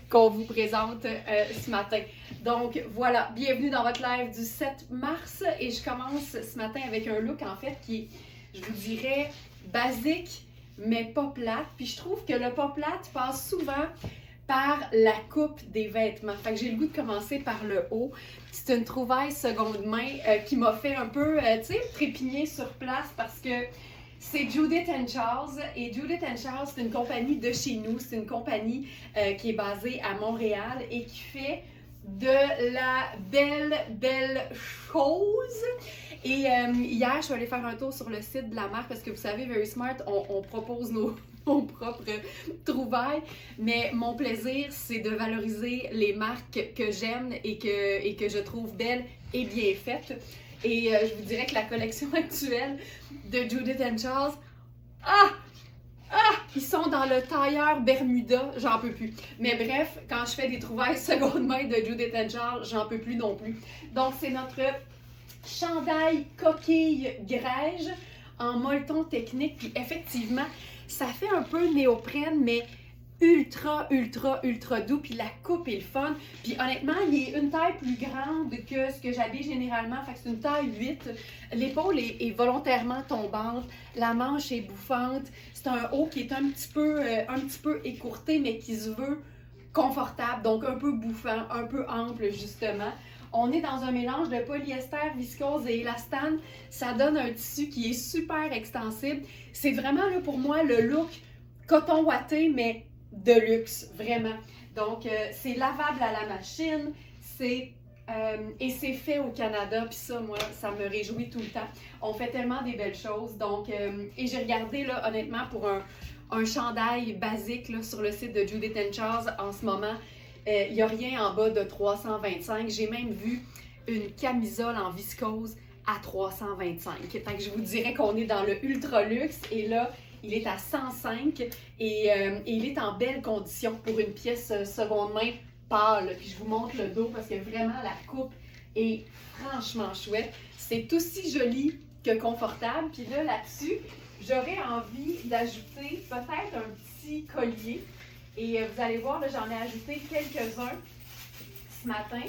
qu'on vous présente ce matin. Donc voilà, bienvenue dans votre live du 7 mars et je commence ce matin avec un look en fait qui est, je vous dirais, basique mais pas plate. Puis je trouve que le pas plate passe souvent par la coupe des vêtements. Fait que j'ai le goût de commencer par le haut. C'est une trouvaille seconde main qui m'a fait un peu, tu sais, trépigner sur place parce que c'est Judith & Charles. Et Judith & Charles, c'est une compagnie de chez nous. C'est une compagnie qui est basée à Montréal et qui fait de la belle chose. Et hier, je suis allée faire un tour sur le site de la marque parce que vous savez, Very Smart, on propose nos propres trouvailles. Mais mon plaisir, c'est de valoriser les marques que j'aime et que je trouve belles et bien faites. Et je vous dirais que la collection actuelle de Judith & Charles, ils sont dans le tailleur Bermuda, j'en peux plus. Mais bref, quand je fais des trouvailles seconde main de Judith & Charles, j'en peux plus non plus. Donc c'est notre chandail coquille grège en molleton technique. Puis effectivement, ça fait un peu néoprène, mais ultra doux. Puis la coupe est le fun. Puis honnêtement, il est une taille plus grande que ce que j'habille généralement. Fait que c'est une taille 8. L'épaule est volontairement tombante. La manche est bouffante. C'est un haut qui est un petit peu écourté, mais qui se veut confortable. Donc un peu bouffant, un peu ample justement. On est dans un mélange de polyester, viscose et élastane. Ça donne un tissu qui est super extensible. C'est vraiment là pour moi le look coton ouaté, mais de luxe, vraiment. Donc, c'est lavable à la machine, et c'est fait au Canada, puis ça, moi, ça me réjouit tout le temps. On fait tellement des belles choses, donc, et j'ai regardé, là, honnêtement, pour un chandail basique, là, sur le site de Judith & Charles, en ce moment, il n'y a rien en bas de 325. J'ai même vu une camisole en viscose à 325. Fait que je vous dirais qu'on est dans le ultra luxe, et là, il est à 105 et il est en belle condition pour une pièce seconde main pâle. Puis je vous montre le dos parce que vraiment la coupe est franchement chouette. C'est aussi joli que confortable. Puis là-dessus, j'aurais envie d'ajouter peut-être un petit collier. Et vous allez voir, là, j'en ai ajouté quelques-uns ce matin,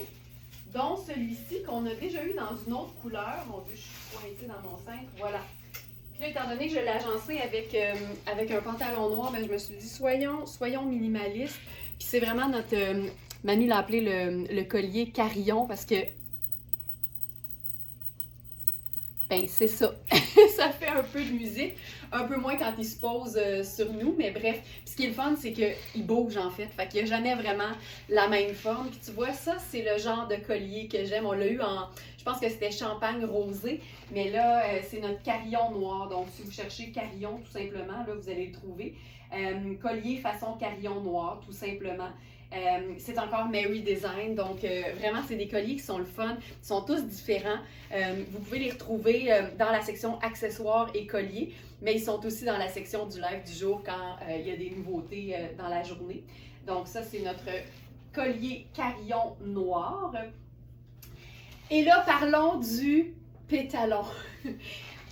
dont celui-ci qu'on a déjà eu dans une autre couleur. Mon Dieu, je suis pointée dans mon cintre. Voilà. Là, étant donné que je l'ai agencé avec un pantalon noir, ben, je me suis dit soyons minimalistes. Puis c'est vraiment notre Manu l'a appelé le collier carillon parce que ben c'est ça. Ça fait un peu de musique, un peu moins quand il se pose sur nous, mais bref. Puis ce qui est le fun, c'est qu'il bouge en fait. Fait qu'il n'y a jamais vraiment la même forme. Puis tu vois, ça, c'est le genre de collier que j'aime. On l'a eu je pense que c'était champagne rosé, mais là, c'est notre carillon noir. Donc, si vous cherchez carillon, tout simplement, là, vous allez le trouver. Collier façon carillon noir, tout simplement. C'est encore Mary Design, donc vraiment c'est des colliers qui sont le fun, ils sont tous différents. Vous pouvez les retrouver dans la section accessoires et colliers, mais ils sont aussi dans la section du live du jour quand il y a des nouveautés dans la journée. Donc ça c'est notre collier carillon noir. Et là parlons du pétalon.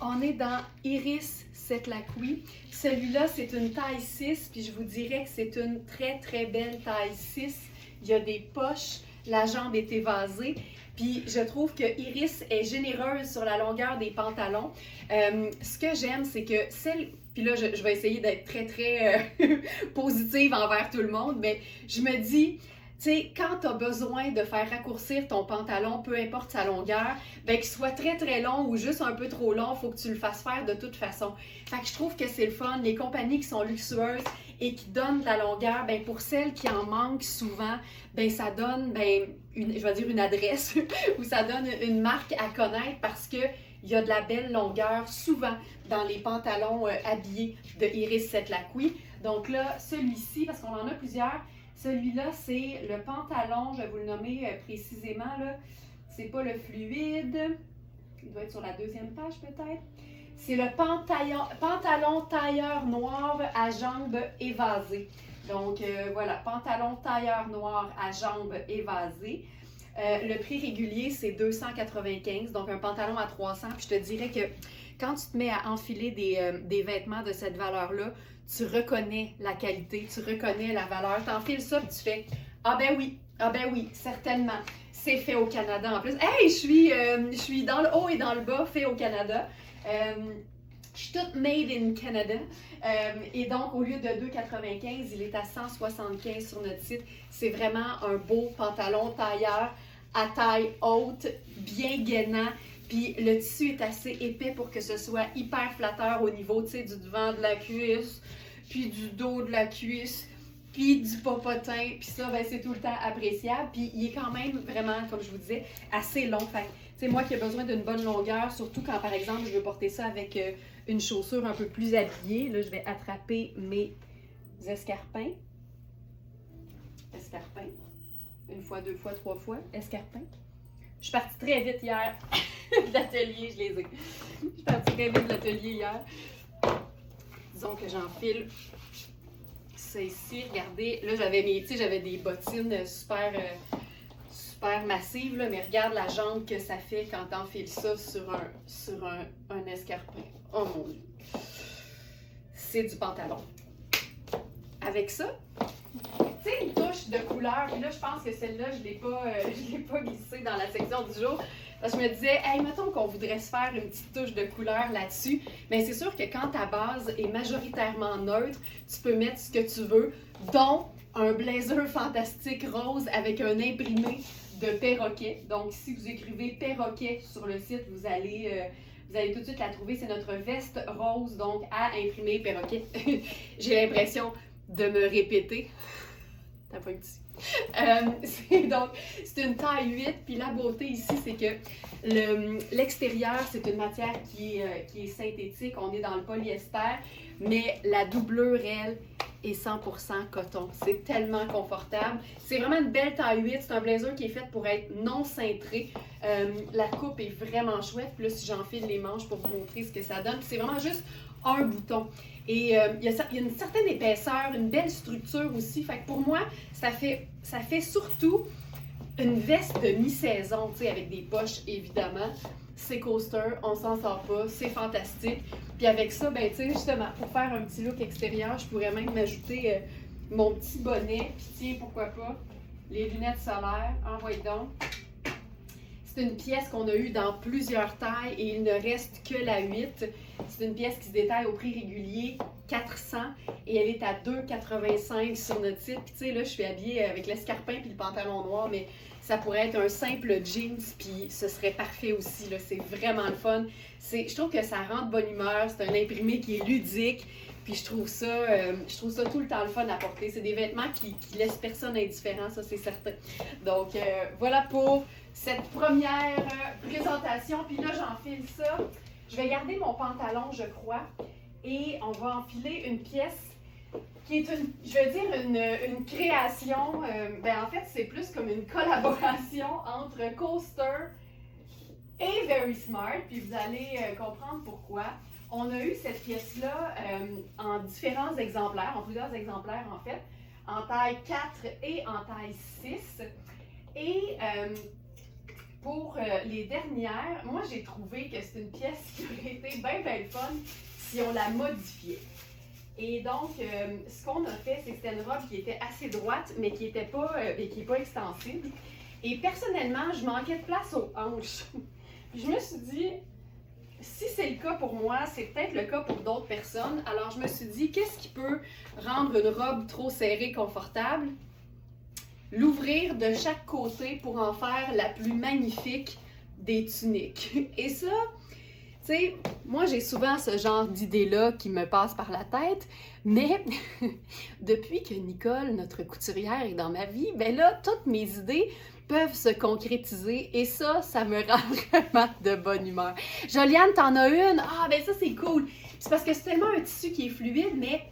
On est dans Iris Setlaqui. Celui-là, c'est une taille 6, puis je vous dirais que c'est une très belle taille 6. Il y a des poches, la jambe est évasée. Puis je trouve que Iris est généreuse sur la longueur des pantalons. Ce que j'aime, c'est que puis là, je vais essayer d'être très positive envers tout le monde, mais je me dis, tu sais, quand tu as besoin de faire raccourcir ton pantalon, peu importe sa longueur, ben qu'il soit très long ou juste un peu trop long, il faut que tu le fasses faire de toute façon. Fait que je trouve que c'est le fun. Les compagnies qui sont luxueuses et qui donnent de la longueur, ben pour celles qui en manquent souvent, ben ça donne, je vais dire une adresse ou ça donne une marque à connaître parce que il y a de la belle longueur souvent dans les pantalons habillés de Iris Setlaqui. Donc là, celui-ci, parce qu'on en a plusieurs, celui-là, c'est le pantalon, je vais vous le nommer précisément, là. C'est pas le fluide, il doit être sur la deuxième page peut-être. C'est le pantalon tailleur noir à jambes évasées. Donc voilà, pantalon tailleur noir à jambes évasées. Le prix régulier, c'est 295, donc un pantalon à 300. Puis je te dirais que quand tu te mets à enfiler des vêtements de cette valeur-là, tu reconnais la qualité, tu reconnais la valeur. Tu enfiles ça et tu fais Ah ben oui, certainement. C'est fait au Canada en plus. Hey, je suis dans le haut et dans le bas, fait au Canada. Je suis toute made in Canada. Et donc, au lieu de 2,95, il est à 175 sur notre site. C'est vraiment un beau pantalon tailleur à taille haute, bien gainant. Puis le tissu est assez épais pour que ce soit hyper flatteur au niveau, tu sais, du devant de la cuisse, puis du dos de la cuisse, puis du popotin. Puis ça, ben, c'est tout le temps appréciable. Puis il est quand même vraiment, comme je vous disais, assez long. Fait tu sais, moi qui ai besoin d'une bonne longueur, surtout quand, par exemple, je veux porter ça avec une chaussure un peu plus habillée. Là, je vais attraper mes escarpins. Escarpins. Une fois, deux fois, trois fois. Escarpins. Je suis partie très vite hier de l'atelier, je les ai. Je suis partie très vite de l'atelier hier. Disons que j'enfile ça ici. Regardez, là j'avais j'avais des bottines super massives, là, mais regarde la jambe que ça fait quand t'enfiles ça sur un escarpin. Oh mon Dieu! C'est du pantalon. Avec ça, tu sais, une touche de couleur, puis là, je pense que celle-là, je l'ai pas glissée dans la section du jour. Parce que je me disais, hey, mettons qu'on voudrait se faire une petite touche de couleur là-dessus. Mais c'est sûr que quand ta base est majoritairement neutre, tu peux mettre ce que tu veux, dont un blazer fantastique rose avec un imprimé de perroquet. Donc, si vous écrivez perroquet sur le site, vous allez tout de suite la trouver. C'est notre veste rose, donc à imprimer perroquet. J'ai l'impression de me répéter. T'as pas ici. C'est une taille 8, puis la beauté ici, c'est que l'extérieur, c'est une matière qui est synthétique, on est dans le polyester, mais la doublure, elle, est 100% coton. C'est tellement confortable. C'est vraiment une belle taille 8, c'est un blazer qui est fait pour être non cintré. La coupe est vraiment chouette, puis là, si j'enfile les manches pour vous montrer ce que ça donne, c'est vraiment juste un bouton. Et il y a une certaine épaisseur, une belle structure aussi. Fait que pour moi, ça fait surtout une veste de mi-saison, tu sais, avec des poches, évidemment. C'est coaster, on s'en sort pas, c'est fantastique. Puis avec ça, ben tu sais, justement, pour faire un petit look extérieur, je pourrais même m'ajouter mon petit bonnet. Puis tiens, pourquoi pas, les lunettes solaires, envoyez donc. C'est une pièce qu'on a eue dans plusieurs tailles et il ne reste que la 8. C'est une pièce qui se détaille au prix régulier 400 et elle est à 2,85 sur notre site. Puis tu sais, là, je suis habillée avec l'escarpin puis le pantalon noir, mais ça pourrait être un simple jeans puis ce serait parfait aussi. Là. C'est vraiment le fun. Je trouve que ça rend de bonne humeur. C'est un imprimé qui est ludique. Puis je trouve ça tout le temps le fun à porter. C'est des vêtements qui laissent personne indifférent, ça c'est certain. Donc voilà pour cette première présentation. Puis là, j'enfile ça. Je vais garder mon pantalon, je crois. Et on va enfiler une pièce qui est une création. En fait, c'est plus comme une collaboration entre Coaster et Very Smart. Puis vous allez comprendre pourquoi. On a eu cette pièce-là en différents exemplaires, en plusieurs exemplaires en fait, en taille 4 et en taille 6. Et pour les dernières, moi j'ai trouvé que c'est une pièce qui aurait été bien fun si on la modifiait. Et donc, ce qu'on a fait, c'est que c'était une robe qui était assez droite, mais qui n'est pas extensible. Et personnellement, je manquais de place aux hanches. Puis je me suis dit, si c'est le cas pour moi, c'est peut-être le cas pour d'autres personnes. Alors, je me suis dit, qu'est-ce qui peut rendre une robe trop serrée confortable? L'ouvrir de chaque côté pour en faire la plus magnifique des tuniques. Et ça, tu sais, moi, j'ai souvent ce genre d'idée-là qui me passe par la tête, mais depuis que Nicole, notre couturière, est dans ma vie, ben là, toutes mes idées peuvent se concrétiser et ça me rend vraiment de bonne humeur. Joliane, t'en as une? Ah, ben ça, c'est cool. C'est parce que c'est tellement un tissu qui est fluide, mais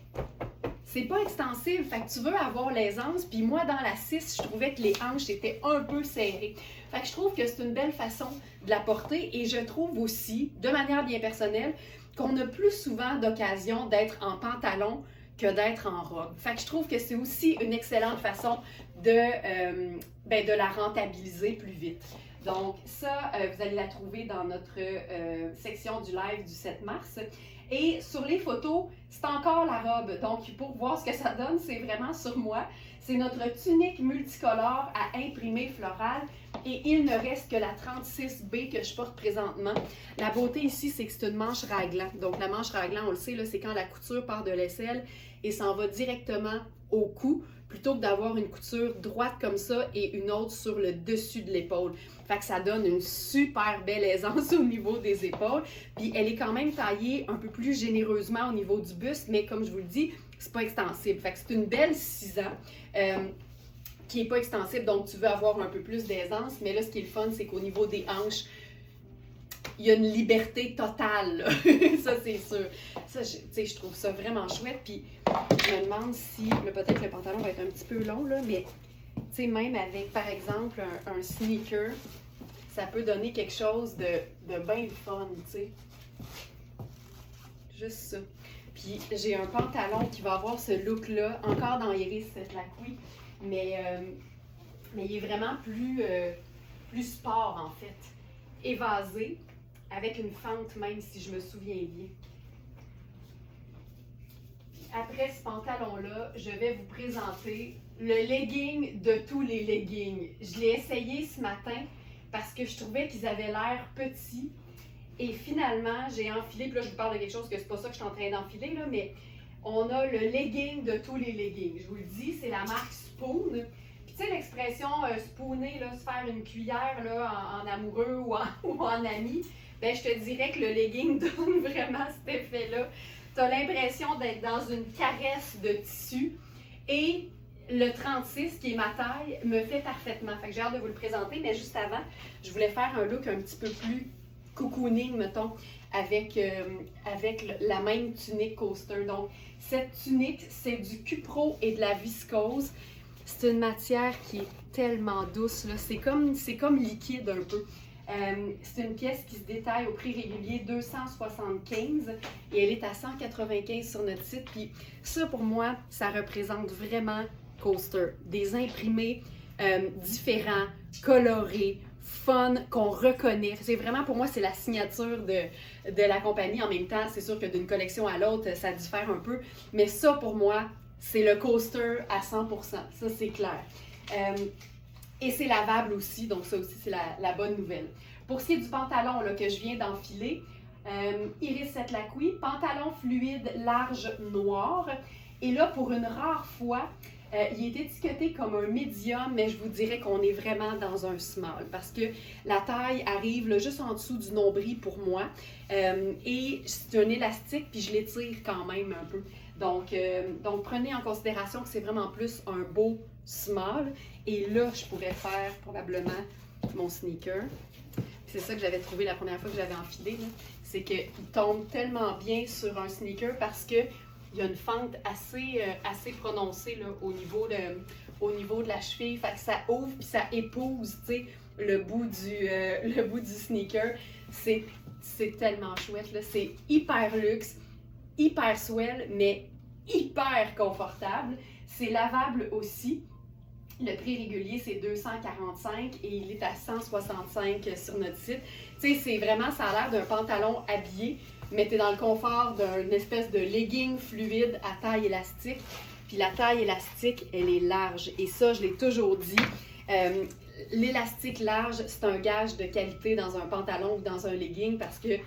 c'est pas extensible. Fait que tu veux avoir l'aisance. Puis moi, dans la 6, je trouvais que les hanches étaient un peu serrées. Fait que je trouve que c'est une belle façon de la porter et je trouve aussi, de manière bien personnelle, qu'on a plus souvent d'occasion d'être en pantalon que d'être en robe. Fait que je trouve que c'est aussi une excellente façon de la rentabiliser plus vite. Donc ça, vous allez la trouver dans notre section du live du 7 mars. Et sur les photos, c'est encore la robe. Donc pour voir ce que ça donne, c'est vraiment sur moi. C'est notre tunique multicolore à imprimé floral et il ne reste que la 36B que je porte présentement. La beauté ici, c'est que c'est une manche raglan. Donc la manche raglan, on le sait, c'est quand la couture part de l'aisselle et s'en va directement au cou, plutôt que d'avoir une couture droite comme ça et une autre sur le dessus de l'épaule. Fait que ça donne une super belle aisance au niveau des épaules. Puis elle est quand même taillée un peu plus généreusement au niveau du buste, mais comme je vous le dis, c'est pas extensible. Fait que c'est une belle 6 ans qui n'est pas extensible, donc tu veux avoir un peu plus d'aisance. Mais là, ce qui est le fun, c'est qu'au niveau des hanches, il y a une liberté totale, là. Ça, c'est sûr. Ça, je trouve ça vraiment chouette. Puis, je me demande si, peut-être le pantalon va être un petit peu long, là, mais même avec, par exemple, un sneaker, ça peut donner quelque chose de bien fun, tu sais. Juste ça. Puis, j'ai un pantalon qui va avoir ce look-là, encore dans Iris Lacoui, mais il est vraiment plus sport, en fait. Évasé, avec une fente même, si je me souviens bien. Après ce pantalon-là, je vais vous présenter le legging de tous les leggings. Je l'ai essayé ce matin parce que je trouvais qu'ils avaient l'air petits. Et finalement, j'ai enfilé, puis là je vous parle de quelque chose que c'est pas ça que je suis en train d'enfiler, là, mais on a le legging de tous les leggings. Je vous le dis, c'est la marque Spoon. Puis tu sais l'expression spooner, là, se faire une cuillère là, en amoureux ou en ami, ben je te dirais que le legging donne vraiment cet effet-là. Tu as l'impression d'être dans une caresse de tissu et le 36, qui est ma taille, me fait parfaitement. Fait que j'ai hâte de vous le présenter, mais juste avant, je voulais faire un look un petit peu plus cocooning, mettons, avec la même tunique coaster. Donc, cette tunique, c'est du cupro et de la viscose. C'est une matière qui est tellement douce, là. C'est comme liquide un peu. C'est une pièce qui se détaille au prix régulier 275 et elle est à 195 sur notre site. Puis ça, pour moi, ça représente vraiment coaster. Des imprimés différents, colorés, fun, qu'on reconnaît. C'est vraiment, pour moi, c'est la signature de la compagnie. En même temps, c'est sûr que d'une collection à l'autre, ça diffère un peu. Mais ça, pour moi, c'est le coaster à 100%. Ça, c'est clair. Et c'est lavable aussi, donc ça aussi, c'est la bonne nouvelle. Pour ce qui est du pantalon là, que je viens d'enfiler, Iris Lacoui, pantalon fluide large noir. Et là, pour une rare fois, il est étiqueté comme un médium, mais je vous dirais qu'on est vraiment dans un small parce que la taille arrive là, juste en dessous du nombril pour moi. Et c'est un élastique, puis je l'étire quand même un peu. Donc prenez en considération que c'est vraiment plus un beau small. Et là, je pourrais faire probablement mon sneaker. C'est ça que j'avais trouvé la première fois que j'avais enfilé. C'est qu'il tombe tellement bien sur un sneaker parce qu'il y a une fente assez prononcée là, au niveau de la cheville. Fait que ça ouvre puis ça épouse le bout du sneaker. C'est tellement chouette. C'est hyper luxe, hyper swell, mais hyper confortable. C'est lavable aussi. Le prix régulier, c'est 245 et il est à 165 sur notre site. Tu sais, c'est vraiment, ça a l'air d'un pantalon habillé, mais tu es dans le confort d'une espèce de legging fluide à taille élastique. Puis la taille élastique, elle est large. Et ça, je l'ai toujours dit, l'élastique large, c'est un gage de qualité dans un pantalon ou dans un legging parce que,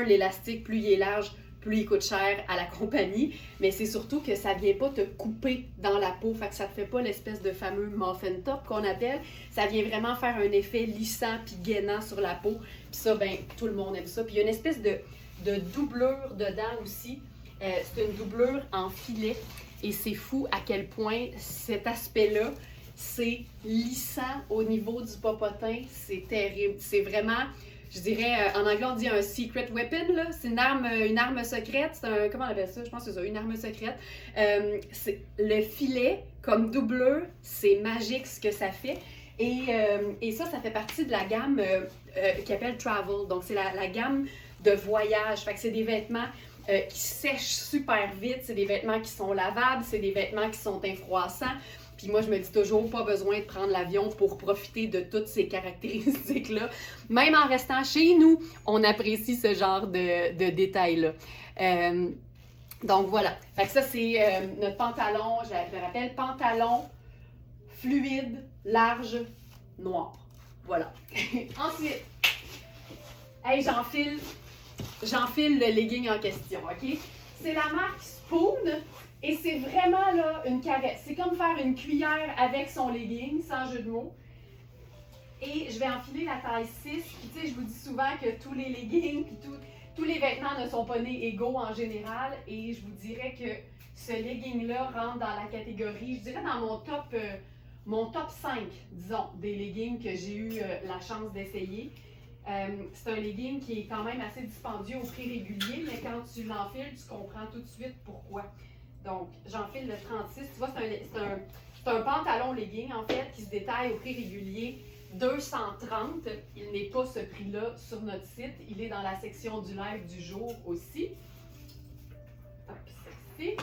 l'élastique, plus il est large, plus il coûte cher à la compagnie, mais c'est surtout que ça vient pas te couper dans la peau, fait que ça te fait pas l'espèce de fameux muffin top qu'on appelle, ça vient vraiment faire un effet lissant puis gainant sur la peau, puis ça, ben, tout le monde aime ça. Puis il y a une espèce de doublure dedans aussi, c'est une doublure en filet, et c'est fou à quel point cet aspect-là, c'est lissant au niveau du popotin, c'est terrible, c'est vraiment... Je dirais, en anglais, on dit un secret weapon, là. C'est une arme secrète. C'est un, comment on appelle ça? Je pense que c'est ça, une arme secrète. Le filet, comme doublure, c'est magique ce que ça fait. Et ça fait partie de la gamme qui appelle Travel. Donc, c'est la gamme de voyage. Fait que c'est des vêtements qui sèchent super vite. C'est des vêtements qui sont lavables. C'est des vêtements qui sont infroissants. Puis moi, je me dis toujours, pas besoin de prendre l'avion pour profiter de toutes ces caractéristiques-là. Même en restant chez nous, on apprécie ce genre de détails-là. Donc voilà. Fait que ça, c'est notre pantalon, je le rappelle, pantalon fluide, large, noir. Voilà. Ensuite, hey, j'enfile le legging en question, OK? C'est la marque Spoon et c'est vraiment là une caresse. C'est comme faire une cuillère avec son legging, sans jeu de mots. Et je vais enfiler la taille 6. Puis tu sais, je vous dis souvent que tous les leggings puis tous les vêtements ne sont pas nés égaux en général. Et je vous dirais que ce legging-là rentre dans la catégorie, je dirais dans mon top 5, disons, des leggings que j'ai eu la chance d'essayer. C'est un legging qui est quand même assez dispendieux au prix régulier, mais quand tu l'enfiles, tu comprends tout de suite pourquoi. Donc, j'enfile le 36. Tu vois, c'est un pantalon legging, en fait, qui se détaille au prix régulier 230. Il n'est pas ce prix-là sur notre site. Il est dans la section du live du jour aussi. Hop, ceci.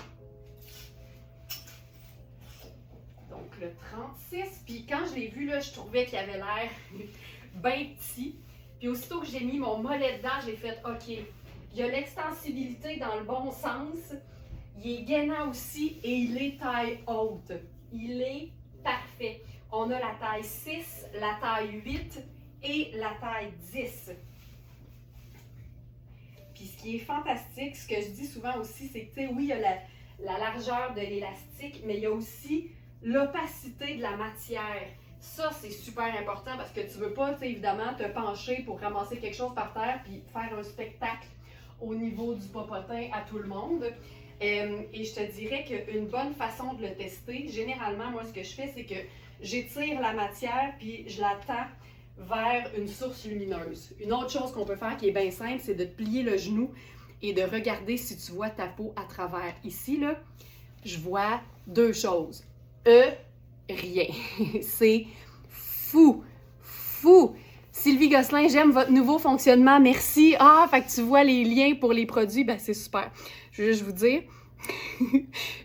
Donc, le 36. Puis quand je l'ai vu, là, je trouvais qu'il avait l'air bien petit. Puis aussitôt que j'ai mis mon mollet dedans, j'ai fait OK. Il y a l'extensibilité dans le bon sens. Il est gainant aussi et il est taille haute. Il est parfait. On a la taille 6, la taille 8 et la taille 10. Puis ce qui est fantastique, ce que je dis souvent aussi, c'est que, tu sais, oui, il y a la largeur de l'élastique, mais il y a aussi l'opacité de la matière. Ça, c'est super important parce que tu ne veux pas, tu sais, évidemment, te pencher pour ramasser quelque chose par terre puis faire un spectacle au niveau du popotin à tout le monde. Et je te dirais qu'une bonne façon de le tester, généralement, moi, ce que je fais, c'est que j'étire la matière puis je la tends vers une source lumineuse. Une autre chose qu'on peut faire qui est bien simple, c'est de te plier le genou et de regarder si tu vois ta peau à travers. Ici, là, je vois deux choses. Rien. C'est fou. Fou. Sylvie Gosselin, j'aime votre nouveau fonctionnement. Merci. Ah, fait que tu vois les liens pour les produits. Ben, c'est super. Je veux juste vous dire,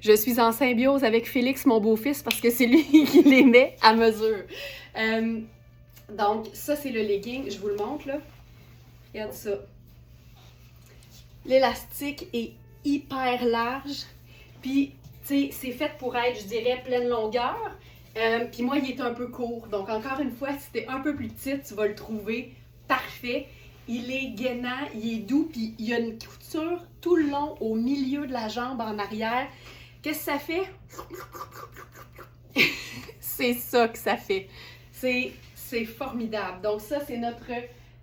je suis en symbiose avec Félix, mon beau-fils, parce que c'est lui qui les met à mesure. Donc, ça, c'est le legging. Je vous le montre, là. Regarde ça. L'élastique est hyper large. Puis, tu sais, c'est fait pour être, je dirais, pleine longueur. Puis moi, il est un peu court. Donc, encore une fois, si t'es un peu plus petite, tu vas le trouver parfait. Il est gainant, il est doux, puis il y a une couture tout le long au milieu de la jambe en arrière. Qu'est-ce que ça fait? C'est ça que ça fait. C'est formidable. Donc ça, c'est notre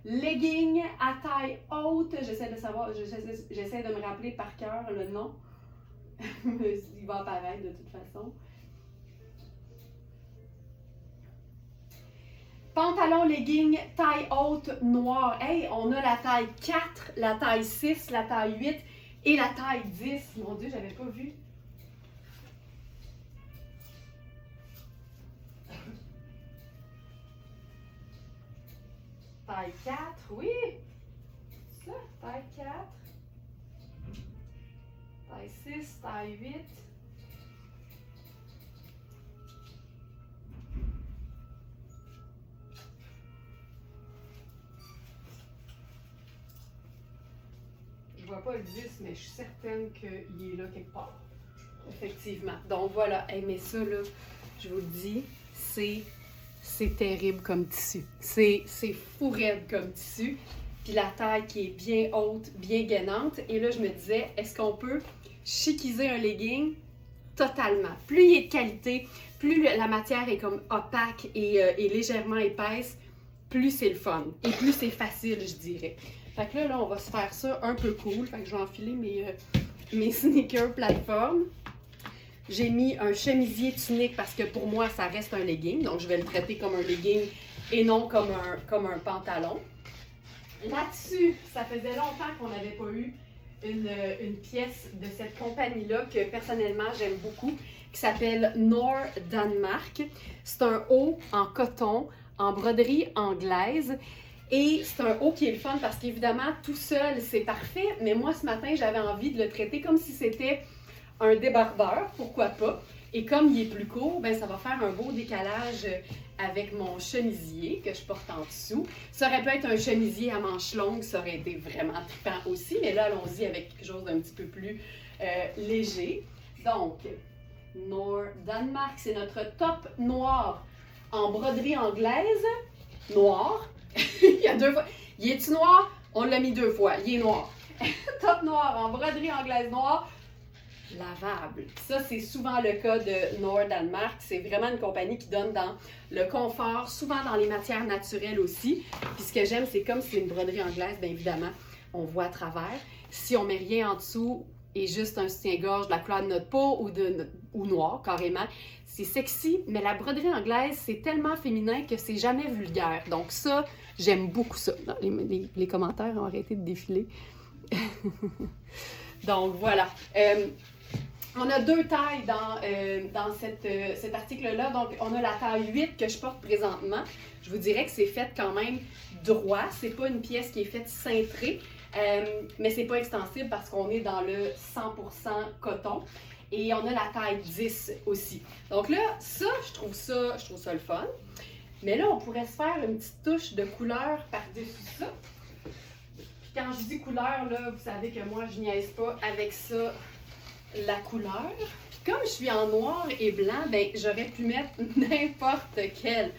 legging à taille haute. J'essaie de me rappeler par cœur le nom. Il va apparaître de toute façon. Pantalon legging taille haute noir. Hey, on a la taille 4, la taille 6, la taille 8 et la taille 10. Mon Dieu, j'avais pas vu. Taille 4, oui. Ça, taille 4. Taille 6, taille 8. Je vois pas le 10, mais je suis certaine qu'il est là quelque part. Effectivement. Donc voilà. Hey, mais ça, là, je vous le dis, c'est terrible comme tissu. C'est fou raide comme tissu. Puis la taille qui est bien haute, bien gainante. Et là, je me disais, est-ce qu'on peut chiquiser un legging? Totalement. Plus il est de qualité, plus la matière est comme opaque et légèrement épaisse, plus c'est le fun. Et plus c'est facile, je dirais. Fait que là, on va se faire ça un peu cool. Fait que je vais enfiler mes sneakers plateforme. J'ai mis un chemisier tunique parce que pour moi, ça reste un legging. Donc, je vais le traiter comme un legging et non comme un pantalon. Là-dessus, ça faisait longtemps qu'on n'avait pas eu une pièce de cette compagnie-là que personnellement, j'aime beaucoup, qui s'appelle Nord Danemark. C'est un haut en coton, en broderie anglaise. Et c'est un haut qui est le fun parce qu'évidemment, tout seul, c'est parfait. Mais moi, ce matin, j'avais envie de le traiter comme si c'était un débardeur, pourquoi pas. Et comme il est plus court, ben, ça va faire un beau décalage avec mon chemisier que je porte en dessous. Ça aurait pu être un chemisier à manches longues, ça aurait été vraiment trippant aussi. Mais là, allons-y avec quelque chose d'un petit peu plus léger. Donc, Nord Danemark. C'est notre top noir en broderie anglaise. Noir. Il y a 2 fois. Il est-tu noir? On l'a mis 2 fois. Il est noir. Top noir en broderie anglaise noire. Lavable. Ça, c'est souvent le cas de Nord Danemark. C'est vraiment une compagnie qui donne dans le confort, souvent dans les matières naturelles aussi. Puis ce que j'aime, c'est comme c'est une broderie anglaise, bien évidemment, on voit à travers. Si on met rien en dessous et juste un soutien-gorge de la couleur de notre peau ou noir, carrément, c'est sexy, mais la broderie anglaise, c'est tellement féminin que c'est jamais vulgaire. Donc ça, j'aime beaucoup ça. Les commentaires ont arrêté de défiler. Donc voilà. On a 2 tailles dans cet article-là. Donc, on a la taille 8 que je porte présentement. Je vous dirais que c'est fait quand même droit. C'est pas une pièce qui est faite cintrée, mais c'est pas extensible parce qu'on est dans le 100% coton. Et on a la taille 10 aussi. Donc là, je trouve ça le fun. Mais là, on pourrait se faire une petite touche de couleur par-dessus ça. Puis quand je dis couleur, là, vous savez que moi, je niaise pas avec ça. La couleur. Puis comme je suis en noir et blanc, ben j'aurais pu mettre n'importe quelle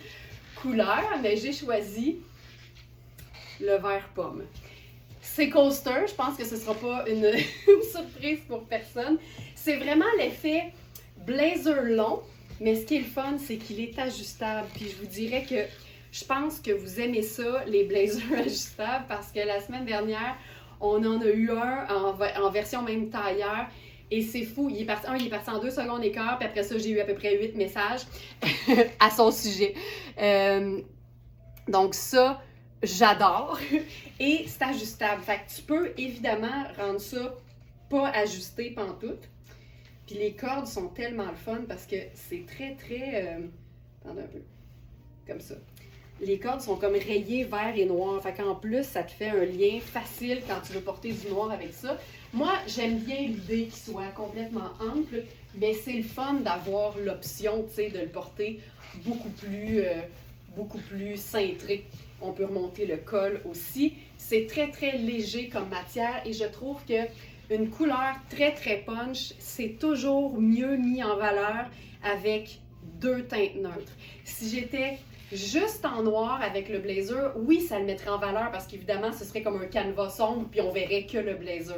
couleur, mais j'ai choisi le vert pomme. C'est coaster, je pense que ce ne sera pas une surprise pour personne. C'est vraiment l'effet blazer long, mais ce qui est le fun, c'est qu'il est ajustable. Puis je vous dirais que je pense que vous aimez ça, les blazers ajustables, parce que la semaine dernière, on en a eu un en version même tailleur. Et c'est fou, il est parti en 2 secondes et quart, puis après ça, j'ai eu à peu près 8 messages à son sujet. Donc ça, j'adore. Et c'est ajustable. Fait que tu peux évidemment rendre ça pas ajusté pantoute. Puis les cordes sont tellement le fun parce que c'est très, attendez un peu. Comme ça. Les cordes sont comme rayées vert et noir. Fait qu'en plus, ça te fait un lien facile quand tu veux porter du noir avec ça. Moi, j'aime bien l'idée qu'il soit complètement ample, mais c'est le fun d'avoir l'option, tu sais, de le porter beaucoup plus cintré. On peut remonter le col aussi. C'est très, très léger comme matière et je trouve que une couleur très, très punch, c'est toujours mieux mis en valeur avec 2 teintes neutres. Si j'étais juste en noir avec le blazer, oui, ça le mettrait en valeur parce qu'évidemment, ce serait comme un canevas sombre puis on verrait que le blazer.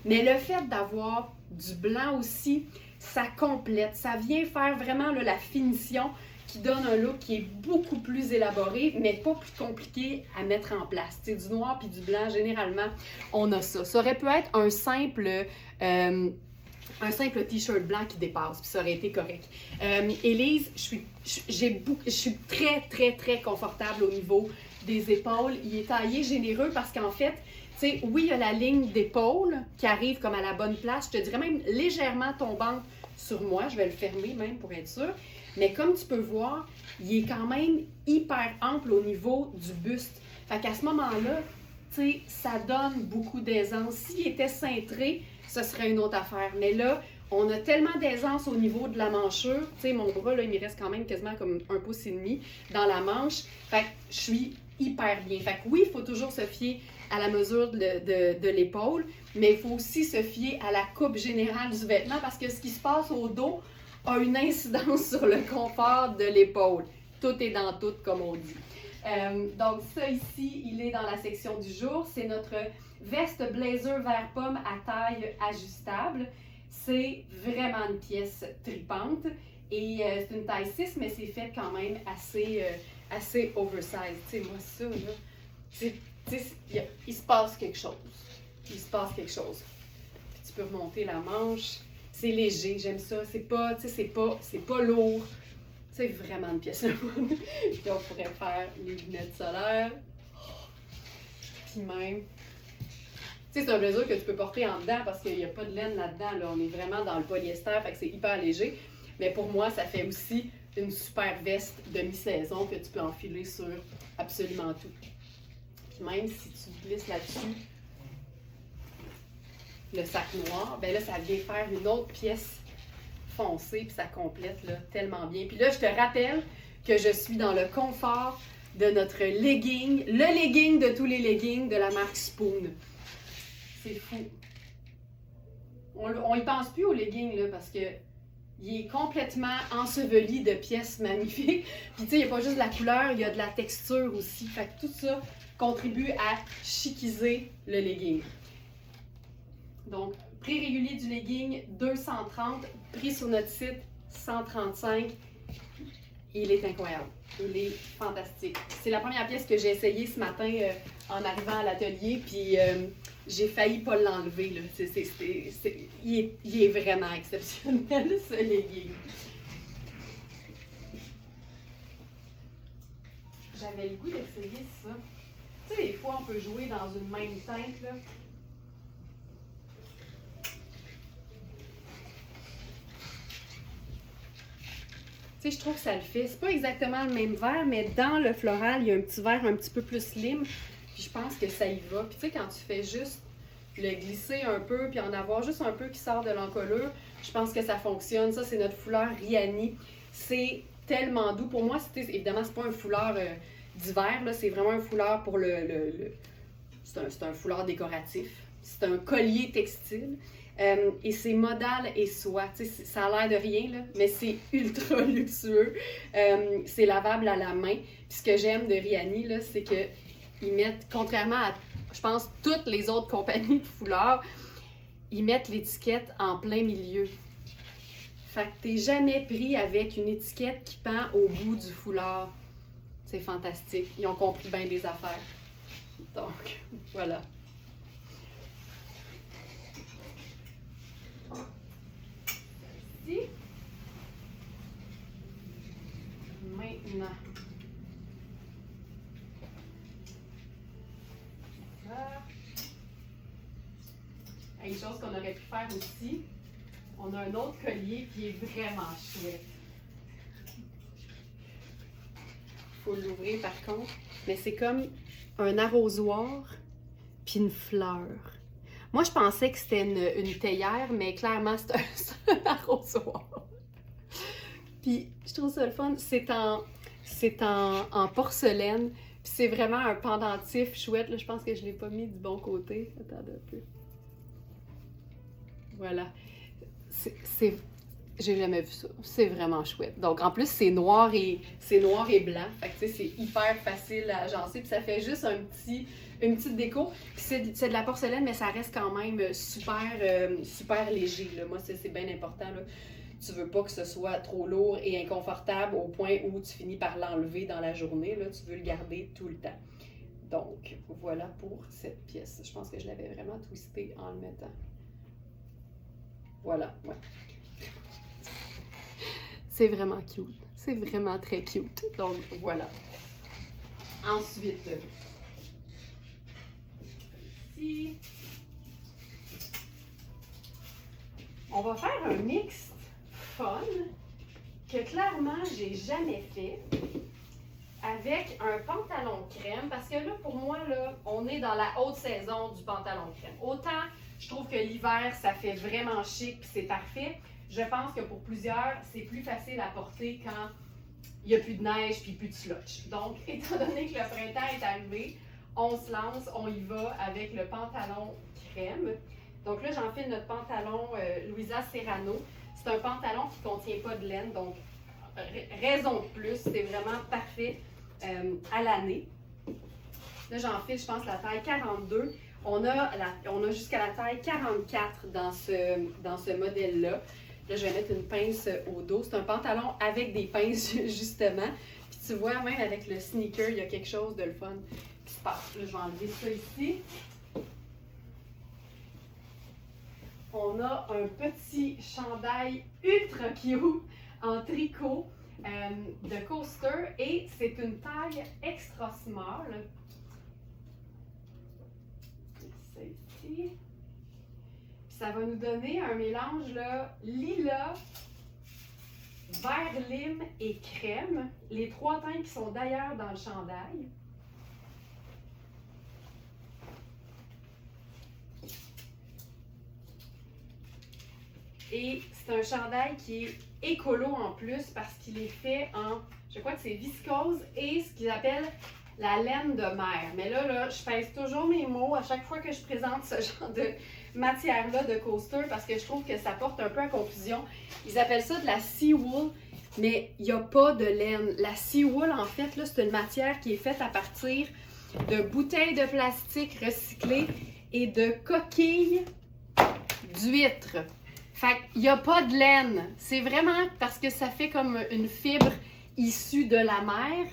Mais le fait d'avoir du blanc aussi, ça complète. Ça vient faire vraiment là, la finition qui donne un look qui est beaucoup plus élaboré, mais pas plus compliqué à mettre en place. Tu sais, du noir puis du blanc, généralement, on a ça. Ça aurait pu être un simple t-shirt blanc qui dépasse, puis ça aurait été correct. Élise, je suis très, très, très confortable au niveau des épaules. Il est taillé généreux parce qu'en fait, tu sais, oui, il y a la ligne d'épaule qui arrive comme à la bonne place. Je te dirais même légèrement tombante sur moi. Je vais le fermer même pour être sûre. Mais comme tu peux voir, il est quand même hyper ample au niveau du buste. Fait qu'à ce moment-là, tu sais, ça donne beaucoup d'aisance. S'il était cintré, ce serait une autre affaire. Mais là, on a tellement d'aisance au niveau de la manchure. Tu sais, mon bras, là, il me reste quand même quasiment comme 1,5 pouce dans la manche. Fait que je suis hyper bien. Fait que oui, il faut toujours se fier à la mesure de l'épaule, mais il faut aussi se fier à la coupe générale du vêtement parce que ce qui se passe au dos a une incidence sur le confort de l'épaule. Tout est dans tout, comme on dit. Donc ça ici, il est dans la section du jour. C'est notre veste blazer vert pomme à taille ajustable. C'est vraiment une pièce tripante et c'est une taille 6, mais c'est fait quand même assez oversize. Tu sais, moi ça, là, il se passe quelque chose. Il se passe quelque chose. Puis tu peux remonter la manche. C'est léger, j'aime ça. C'est pas lourd. C'est vraiment une pièce. Puis on pourrait faire les lunettes solaires. Puis même, c'est un blazer que tu peux porter en dedans parce qu'il n'y a pas de laine là-dedans. Là. On est vraiment dans le polyester, fait que c'est hyper léger. Mais pour moi, ça fait aussi une super veste de mi-saison que tu peux enfiler sur absolument tout. Puis même si tu glisses là-dessus le sac noir, ben là, ça vient faire une autre pièce foncée, puis ça complète là, tellement bien. Puis là, je te rappelle que je suis dans le confort de notre legging, le legging de tous les leggings de la marque Spoon. C'est fou. On y pense plus au legging, là, parce que il est complètement enseveli de pièces magnifiques. Puis tu sais, il n'y a pas juste de la couleur, il y a de la texture aussi. Fait que tout ça contribue à chiquiser le legging. Donc, prix régulier du legging, 230, prix sur notre site, 135. Il est incroyable. Il est fantastique. C'est la première pièce que j'ai essayée ce matin en arrivant à l'atelier, puis j'ai failli pas l'enlever. Il est vraiment exceptionnel, ce legging. J'avais le goût d'essayer ça. Tu sais, des fois, on peut jouer dans une même teinte, là. Tu sais, je trouve que ça le fait. C'est pas exactement le même vert, mais dans le floral, il y a un petit vert un petit peu plus slim. Puis je pense que ça y va. Puis tu sais, quand tu fais juste le glisser un peu, puis en avoir juste un peu qui sort de l'encolure, je pense que ça fonctionne. Ça, c'est notre foulard Riani. C'est tellement doux. Pour moi, évidemment, c'est pas un foulard d'hiver. C'est vraiment un foulard pour c'est un foulard décoratif. C'est un collier textile. Et c'est modal et soie. Ça a l'air de rien, là, mais c'est ultra luxueux. C'est lavable à la main. Puis ce que j'aime de Riani, là, c'est qu'ils mettent, contrairement à, je pense, toutes les autres compagnies de foulards, ils mettent l'étiquette en plein milieu. Fait que t'es jamais pris avec une étiquette qui pend au bout du foulard. C'est fantastique. Ils ont compris bien des affaires. Donc, voilà. Maintenant. Voilà. Une chose qu'on aurait pu faire aussi, on a un autre collier qui est vraiment chouette. Il faut l'ouvrir par contre, mais c'est comme un arrosoir puis une fleur. Moi, je pensais que c'était une théière, mais clairement, c'est un arrosoir. Puis, je trouve ça le fun. C'est en porcelaine. Puis, c'est vraiment un pendentif chouette. Là, je pense que je ne l'ai pas mis du bon côté. Attendez un peu. Voilà. J'ai jamais vu ça. C'est vraiment chouette. Donc, en plus, c'est noir et blanc. Fait que, tu sais, c'est hyper facile à agencer. Puis, ça fait juste une petite déco. Puis, c'est de la porcelaine, mais ça reste quand même super léger. Là. Moi, c'est bien important. Là. Tu veux pas que ce soit trop lourd et inconfortable au point où tu finis par l'enlever dans la journée. Là. Tu veux le garder tout le temps. Donc, voilà pour cette pièce. Je pense que je l'avais vraiment twisté en le mettant. Voilà, ouais. C'est vraiment cute. C'est vraiment très cute. Donc, voilà. Ensuite, ici, on va faire un mix fun que clairement, j'ai jamais fait avec un pantalon crème. Parce que là, pour moi, là, on est dans la haute saison du pantalon crème. Autant, je trouve que l'hiver, ça fait vraiment chic et c'est parfait. Je pense que pour plusieurs, c'est plus facile à porter quand il n'y a plus de neige et plus de slotch. Donc, étant donné que le printemps est arrivé, on se lance, on y va avec le pantalon crème. Donc là, j'enfile notre pantalon Louisa Serrano. C'est un pantalon qui ne contient pas de laine, donc raison de plus, c'est vraiment parfait à l'année. Là, j'enfile, je pense, la taille 42. On a jusqu'à la taille 44 dans ce modèle-là. Là, je vais mettre une pince au dos. C'est un pantalon avec des pinces, justement. Puis tu vois, même avec le sneaker, il y a quelque chose de le fun qui se passe. Là, je vais enlever ça ici. On a un petit chandail ultra cute en tricot de coaster et c'est une taille extra small. C'est ici. Ça va nous donner un mélange là, lilas, vert lime et crème. Les trois teintes qui sont d'ailleurs dans le chandail. Et c'est un chandail qui est écolo en plus parce qu'il est fait en, je crois que c'est viscose et ce qu'ils appellent la laine de mer. Mais là, je pèse toujours mes mots à chaque fois que je présente ce genre matière-là de coaster parce que je trouve que ça porte un peu à confusion. Ils appellent ça de la Seawool, mais il n'y a pas de laine. La Seawool, en fait, là, c'est une matière qui est faite à partir de bouteilles de plastique recyclées et de coquilles d'huîtres. Fait qu'il n'y a pas de laine. C'est vraiment parce que ça fait comme une fibre issue de la mer.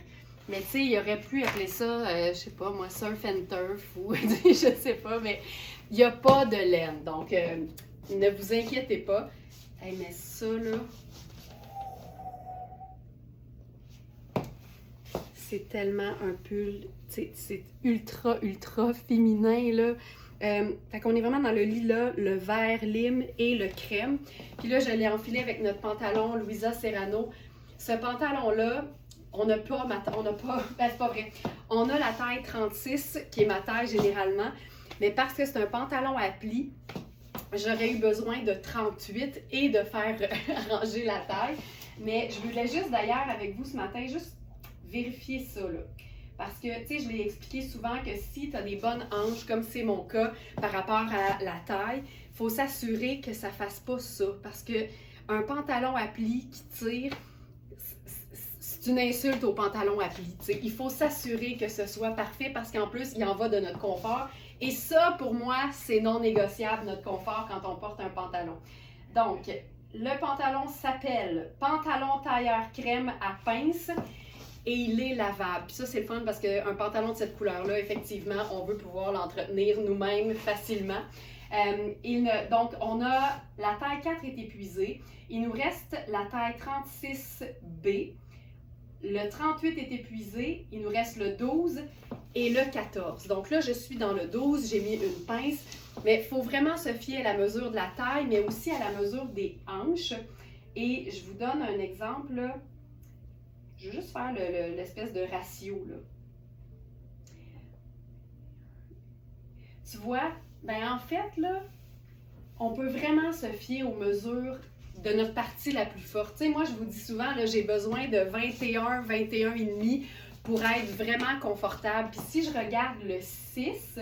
Mais tu sais, il aurait pu appeler ça, je sais pas moi, surf and turf ou je sais pas, mais il n'y a pas de laine. Donc, ne vous inquiétez pas. Hey, mais ça, là, c'est tellement un pull, c'est ultra, ultra féminin, là. Fait qu'on est vraiment dans le lilas, le vert lime et le crème. Puis là, je l'ai enfilé avec notre pantalon Louisa Serrano. Ce pantalon-là, on n'a pas, ben c'est pas vrai. On a la taille 36, qui est ma taille généralement, mais parce que c'est un pantalon à plis, j'aurais eu besoin de 38 et de faire arranger la taille. Mais je voulais juste d'ailleurs avec vous ce matin, juste vérifier ça, là. Parce que, tu sais, je l'ai expliqué souvent que si tu as des bonnes hanches, comme c'est mon cas, par rapport à la taille, il faut s'assurer que ça ne fasse pas ça. Parce que un pantalon à plis qui tire, c'est une insulte au pantalon à plis. T'sais. Il faut s'assurer que ce soit parfait parce qu'en plus, il en va de notre confort. Et ça, pour moi, c'est non négociable, notre confort, quand on porte un pantalon. Donc, le pantalon s'appelle pantalon tailleur crème à pince. Et il est lavable. Puis ça, c'est le fun parce qu'un pantalon de cette couleur-là, effectivement, on veut pouvoir l'entretenir nous-mêmes facilement. Donc, on a la taille 4 est épuisée. Il nous reste la taille 36B. Le 38 est épuisé. Il nous reste le 12 et le 14. Donc là, je suis dans le 12. J'ai mis une pince. Mais il faut vraiment se fier à la mesure de la taille, mais aussi à la mesure des hanches. Et je vous donne un exemple, là. Je vais juste faire l'espèce de ratio, là. Tu vois, ben en fait, là, on peut vraiment se fier aux mesures de notre partie la plus forte. Tu sais, moi, je vous dis souvent, là, j'ai besoin de 21, 21,5 pour être vraiment confortable. Puis si je regarde le 6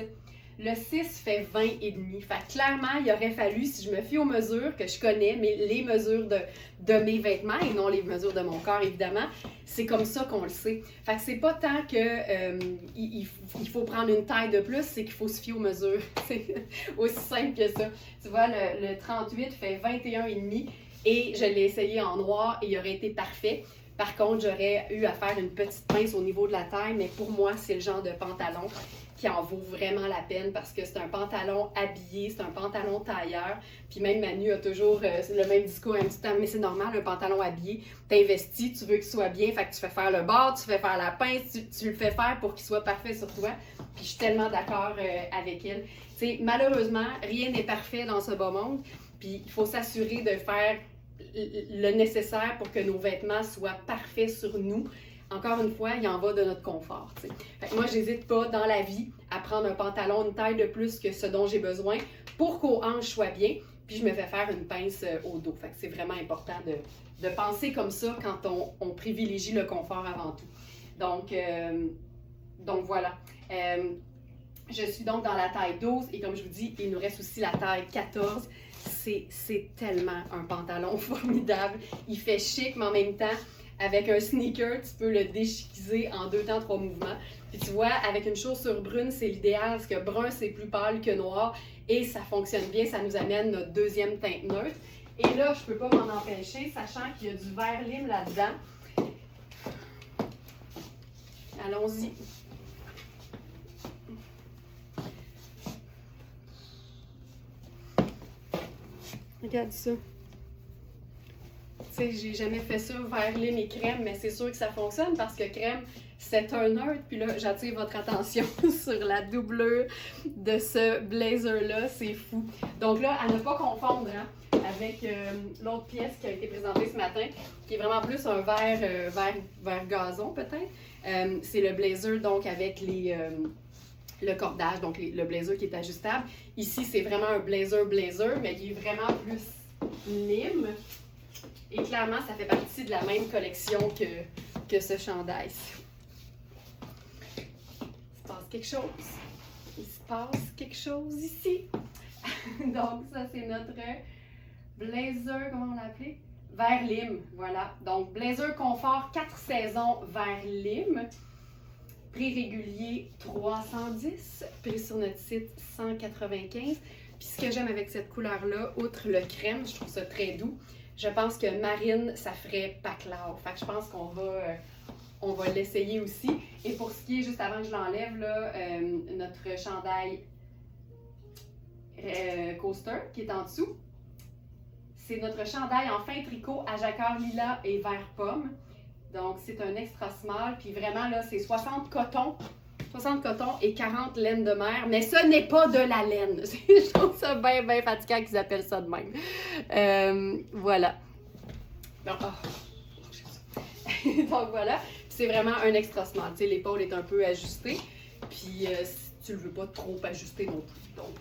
fait 20,5. Fait que clairement, il aurait fallu, si je me fie aux mesures que je connais, mais les mesures de mes vêtements et non les mesures de mon corps, évidemment, c'est comme ça qu'on le sait. Fait que c'est pas tant que il faut prendre une taille de plus, c'est qu'il faut se fier aux mesures. C'est aussi simple que ça. Tu vois, le 38 fait 21,5 et je l'ai essayé en noir et il aurait été parfait. Par contre, j'aurais eu à faire une petite pince au niveau de la taille, mais pour moi, c'est le genre de pantalon qui en vaut vraiment la peine parce que c'est un pantalon habillé, c'est un pantalon tailleur. Puis même Manu a toujours le même discours un petit temps, mais c'est normal, un pantalon habillé, t'investis, tu veux qu'il soit bien, fait que tu fais faire le bord, tu fais faire la pince, tu le fais faire pour qu'il soit parfait sur toi. Puis je suis tellement d'accord avec elle. T'sais, malheureusement, rien n'est parfait dans ce beau monde, puis il faut s'assurer de faire le nécessaire pour que nos vêtements soient parfaits sur nous. Encore une fois, il en va de notre confort. Fait que moi, j'hésite pas dans la vie à prendre un pantalon une taille de plus que ce dont j'ai besoin pour qu'aux hanches soit bien, puis je me fais faire une pince au dos. Fait que c'est vraiment important de penser comme ça quand on privilégie le confort avant tout. Donc voilà. Je suis donc dans la taille 12 et comme je vous dis, il nous reste aussi la taille 14. C'est tellement un pantalon formidable. Il fait chic, mais en même temps, avec un sneaker, tu peux le déchiquiser en 2 temps, 3 mouvements. Puis tu vois, avec une chaussure brune, c'est l'idéal parce que brun, c'est plus pâle que noir et ça fonctionne bien. Ça nous amène notre deuxième teinte neutre. Et là, je peux pas m'en empêcher, sachant qu'il y a du vert lime là-dedans. Allons-y. Regarde ça. Tu sais, j'ai jamais fait ça, vert lime et crème, mais c'est sûr que ça fonctionne parce que crème, c'est un neutre. Puis là, j'attire votre attention sur la doublure de ce blazer-là. C'est fou. Donc là, à ne pas confondre avec l'autre pièce qui a été présentée ce matin, qui est vraiment plus un vert gazon peut-être. C'est le blazer donc avec le cordage, donc le blazer qui est ajustable. Ici, c'est vraiment un blazer, mais qui est vraiment plus lime. Et clairement, ça fait partie de la même collection que ce chandail. Il se passe quelque chose. Il se passe quelque chose ici. Donc, ça, c'est notre blazer, comment on l'a appelé? Vert lime, voilà. Donc, blazer confort 4 saisons vert lime. Prix régulier 310, prix sur notre site 195. Puis ce que j'aime avec cette couleur-là, outre le crème, je trouve ça très doux, je pense que marine, ça ferait paclave. Fait que je pense qu'on va l'essayer aussi. Et pour ce qui est, juste avant que je l'enlève, là, notre chandail coaster qui est en dessous, c'est notre chandail en fin tricot à jacquard lilas et vert pomme. Donc, c'est un extra small. Puis vraiment, là, c'est 60 coton et 40 laine de mer. Mais ce n'est pas de la laine. Je trouve ça bien, bien fatigant qu'ils appellent ça de même. Voilà. Bon, donc, voilà. C'est vraiment un extra small. Tu sais, l'épaule est un peu ajustée. Puis, tu le veux pas trop ajuster non plus. Donc,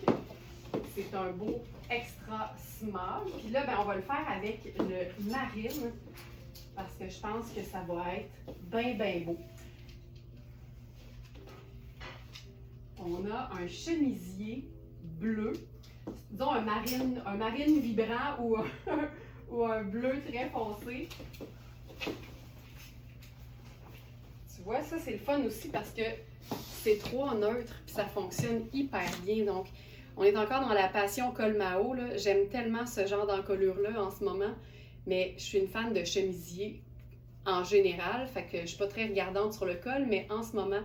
c'est un beau extra small. Puis là, ben, on va le faire avec le marine. Parce que je pense que ça va être bien, bien beau. On a un chemisier bleu, disons un marine vibrant ou un bleu très foncé. Tu vois, ça c'est le fun aussi parce que c'est 3 neutres puis ça fonctionne hyper bien. Donc, on est encore dans la passion col Mao. J'aime tellement ce genre d'encolure-là en ce moment. Mais je suis une fan de chemisier en général, fait que je suis pas très regardante sur le col, mais en ce moment,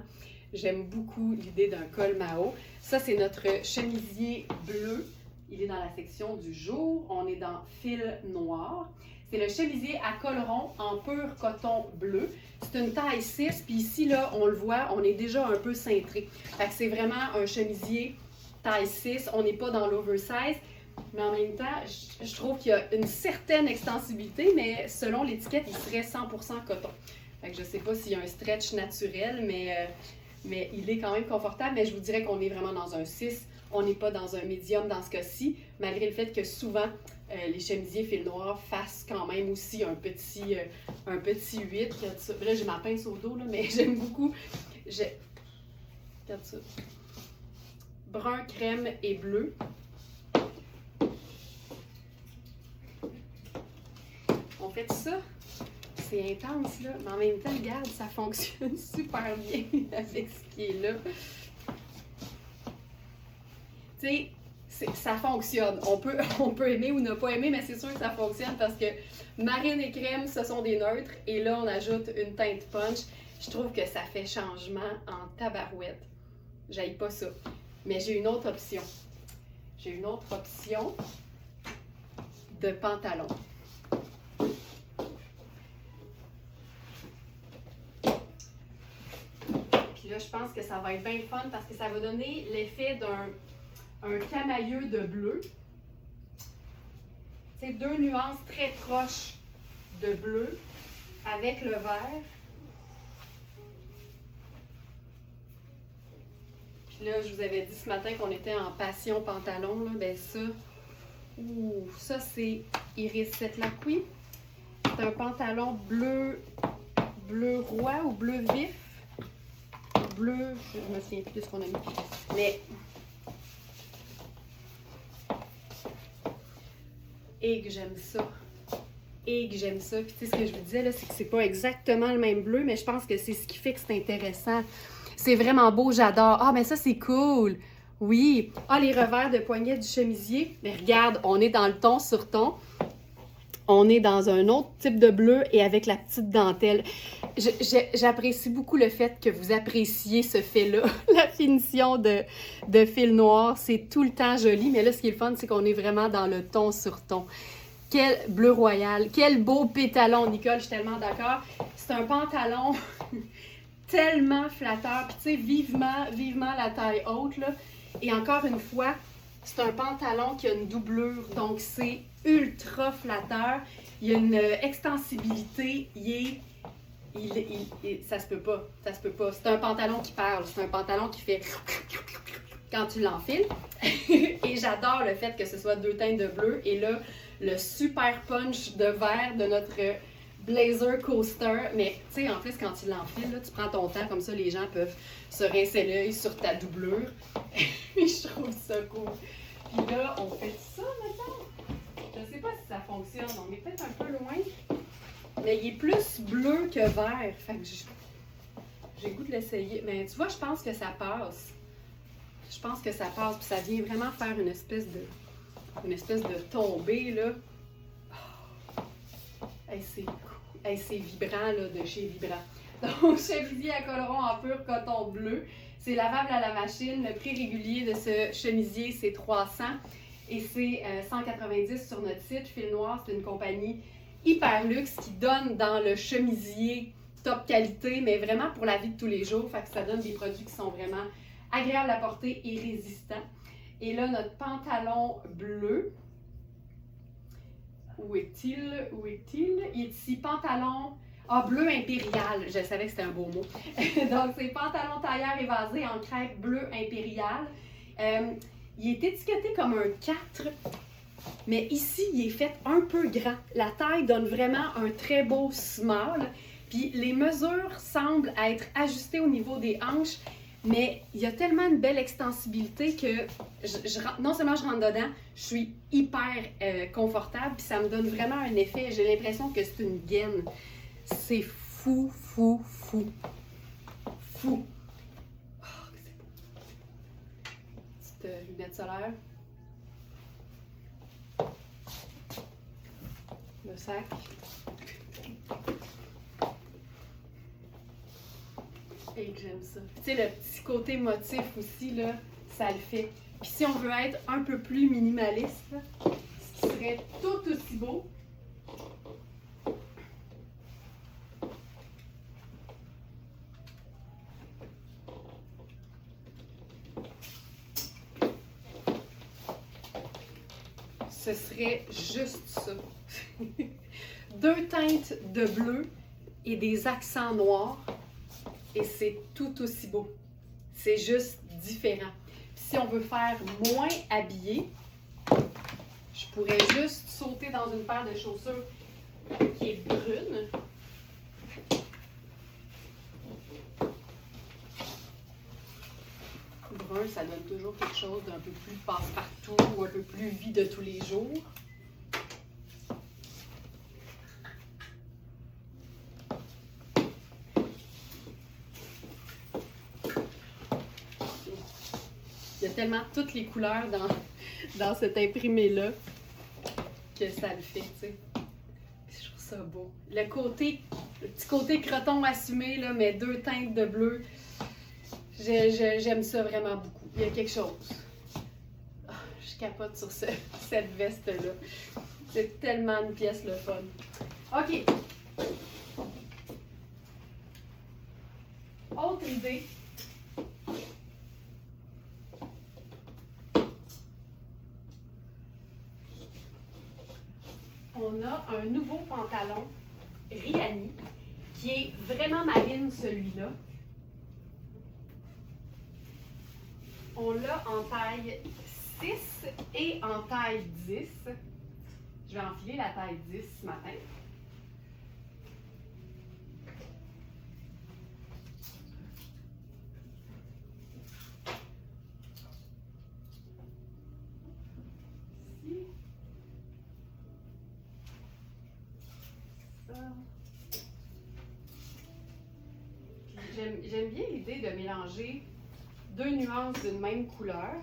j'aime beaucoup l'idée d'un col Mao. Ça, c'est notre chemisier bleu. Il est dans la section du jour. On est dans fil noir. C'est le chemisier à col rond en pur coton bleu. C'est une taille 6, puis ici, là, on le voit, on est déjà un peu cintré. Fait que c'est vraiment un chemisier taille 6. On n'est pas dans l'oversize. Mais en même temps, je trouve qu'il y a une certaine extensibilité, mais selon l'étiquette, il serait 100% coton. Fait que je ne sais pas s'il y a un stretch naturel, mais il est quand même confortable. Mais je vous dirais qu'on est vraiment dans un 6. On n'est pas dans un médium dans ce cas-ci, malgré le fait que souvent, les chemisiers fil noir fassent quand même aussi un petit 8. Là, j'ai ma pince au dos, là, mais j'aime beaucoup. Regarde ça. Brun, crème et bleu. On fait ça, c'est intense là, mais en même temps, regarde, ça fonctionne super bien avec ce qui est là. Tu sais, ça fonctionne. On peut aimer ou ne pas aimer, mais c'est sûr que ça fonctionne parce que marine et crème, ce sont des neutres. Et là, on ajoute une teinte punch. Je trouve que ça fait changement en tabarouette. J'aille pas ça. Mais j'ai une autre option. J'ai une autre option de pantalon. Puis là, je pense que ça va être bien fun parce que ça va donner l'effet d'un camailleux de bleu. C'est 2 nuances très proches de bleu avec le vert. Puis là, je vous avais dit ce matin qu'on était en passion pantalon. Là. Ben ça c'est Iris Setlaqui. C'est un pantalon bleu roi ou bleu vif. Bleu, je me souviens plus de ce qu'on a mis. Mais et que j'aime ça. Puis tu sais, ce que je vous disais, là, c'est que c'est pas exactement le même bleu, mais je pense que c'est ce qui fait que c'est intéressant. C'est vraiment beau, j'adore. Ah, mais ça, c'est cool. Oui. Ah, les revers de poignet du chemisier. Mais regarde, on est dans le ton sur ton. On est dans un autre type de bleu et avec la petite dentelle. J'apprécie beaucoup le fait que vous appréciez ce fait-là. La finition de fil noir, c'est tout le temps joli. Mais là, ce qui est le fun, c'est qu'on est vraiment dans le ton sur ton. Quel bleu royal. Quel beau pétalon, Nicole. Je suis tellement d'accord. C'est un pantalon tellement flatteur. Puis tu sais, vivement la taille haute, là. Et encore une fois, c'est un pantalon qui a une doublure. Donc, c'est ultra flatteur. Il y a une extensibilité. Ça se peut pas. C'est un pantalon qui parle. C'est un pantalon qui fait quand tu l'enfiles. Et j'adore le fait que ce soit 2 teintes de bleu. Et là, le super punch de vert de notre blazer coaster. Mais tu sais, en plus, quand tu l'enfiles, là, tu prends ton temps. Comme ça, les gens peuvent se rincer l'œil sur ta doublure. Je trouve ça cool. Puis là, on fait ça maintenant. Je sais pas si ça fonctionne. On est peut-être un peu loin. Mais il est plus bleu que vert. Fait que j'ai le goût de l'essayer. Mais tu vois, je pense que ça passe. Je pense que ça passe. Puis ça vient vraiment faire une espèce de tombée, là. Oh. Hey, c'est vibrant, là, de chez Vibrant. Donc, chemisier à colleron en pur coton bleu. C'est lavable à la machine. Le prix régulier de ce chemisier, c'est 300. Et c'est 190 sur notre site. Fil Noir, c'est une compagnie hyper luxe qui donne dans le chemisier top qualité, mais vraiment pour la vie de tous les jours. Fait que ça donne des produits qui sont vraiment agréables à porter et résistants. Et là, notre pantalon bleu. Où est-il? Où est-il? Il est ici, pantalon bleu impérial. Je savais que c'était un beau mot. Donc, c'est pantalon tailleur évasé en crêpe bleu impérial. Il est étiqueté comme un 4, mais ici, il est fait un peu grand. La taille donne vraiment un très beau small. Puis les mesures semblent être ajustées au niveau des hanches, mais il y a tellement une belle extensibilité que non seulement je rentre dedans, je suis hyper confortable, puis ça me donne vraiment un effet. J'ai l'impression que c'est une gaine. C'est fou, fou, fou. Fou. Oh, c'est beau. Petite lunette solaire. Le sac. Et que j'aime ça. Tu sais, le petit côté motif aussi, là, ça le fait. Puis si on veut être un peu plus minimaliste, là, ce qui serait tout aussi beau, ce serait juste ça. 2 teintes de bleu et des accents noirs. Et c'est tout aussi beau. C'est juste différent. Puis si on veut faire moins habillé, je pourrais juste sauter dans une paire de chaussures qui est brune. Brun, ça donne toujours quelque chose d'un peu plus passe-partout ou un peu plus vie de tous les jours. Il y a tellement toutes les couleurs dans cet imprimé-là que ça le fait, tu sais. Je trouve ça beau. Le petit côté croton assumé, là, mais 2 teintes de bleu, j'aime ça vraiment beaucoup. Il y a quelque chose. Oh, je capote sur cette veste-là. C'est tellement une pièce le fun. OK. Autre idée. On a un nouveau pantalon Rihanni qui est vraiment marine, celui-là. On l'a en taille 6 et en taille 10. Je vais enfiler la taille 10 ce matin. J'aime bien l'idée de mélanger 2 nuances d'une même couleur,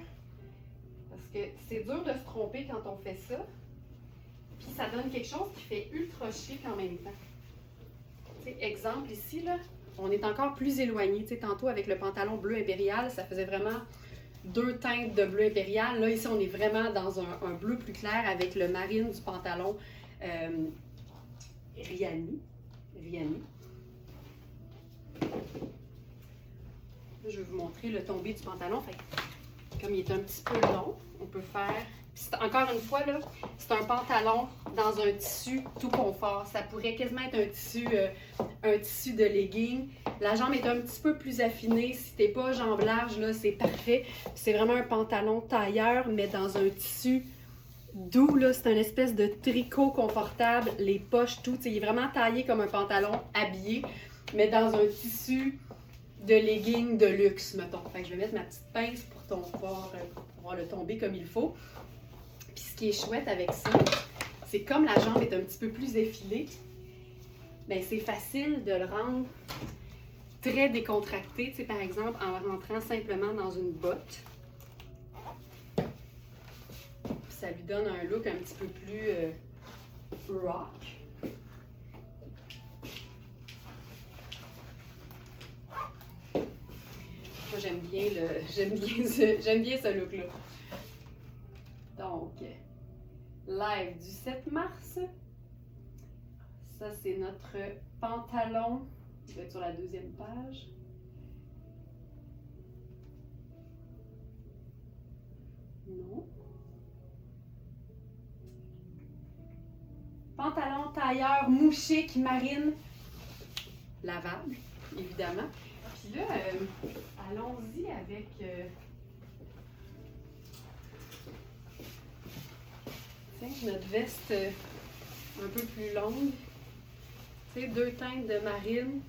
parce que c'est dur de se tromper quand on fait ça, puis ça donne quelque chose qui fait ultra chic en même temps. T'sais, exemple ici, là, on est encore plus éloigné. T'sais, tantôt avec le pantalon bleu impérial, ça faisait vraiment 2 teintes de bleu impérial. Là, ici, on est vraiment dans un bleu plus clair avec le marine du pantalon Rihanni. Là, je vais vous montrer le tombé du pantalon. Fait que, comme il est un petit peu long, on peut faire... Encore une fois, là, c'est un pantalon dans un tissu tout confort. Ça pourrait quasiment être un tissu de legging. La jambe est un petit peu plus affinée. Si t'es pas jambe large, là, c'est parfait. C'est vraiment un pantalon tailleur, mais dans un tissu doux, là. C'est une espèce de tricot confortable. Les poches, tout. Il est vraiment taillé comme un pantalon habillé, mais dans un tissu de leggings de luxe, mettons. Fait que je vais mettre ma petite pince pour pouvoir le tomber comme il faut. Puis ce qui est chouette avec ça, c'est comme la jambe est un petit peu plus effilée, bien c'est facile de le rendre très décontracté. Tu sais, par exemple, en rentrant simplement dans une botte. Puis ça lui donne un look un petit peu plus rock. Moi, j'aime bien ce look-là. Donc, live du 7 mars. Ça, c'est notre pantalon. Il va être sur la deuxième page. Non. Pantalon tailleur mouchique marine. Lavable, évidemment. Puis là, allons-y avec... Tiens, notre veste un peu plus longue. Tu sais, 2 teintes de marine.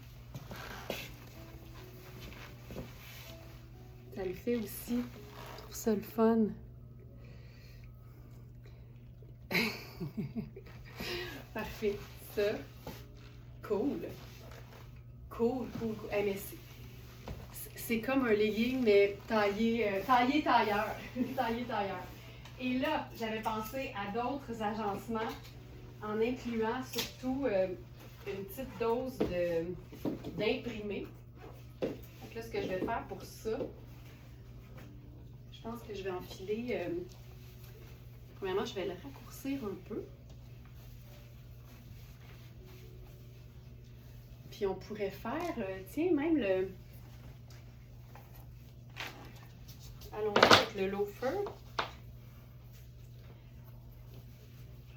Ça le fait aussi. Je trouve ça le fun. Parfait. Ça. Cool. Cool. Hey, mais c'est comme un legging, mais tailleur. Tailleur. Et là, j'avais pensé à d'autres agencements en incluant surtout une petite dose d'imprimé. Donc là, ce que je vais faire pour ça, je pense que je vais enfiler... premièrement, je vais le raccourcir un peu. Puis on pourrait faire, tiens, même le... Allons-y avec le loafer.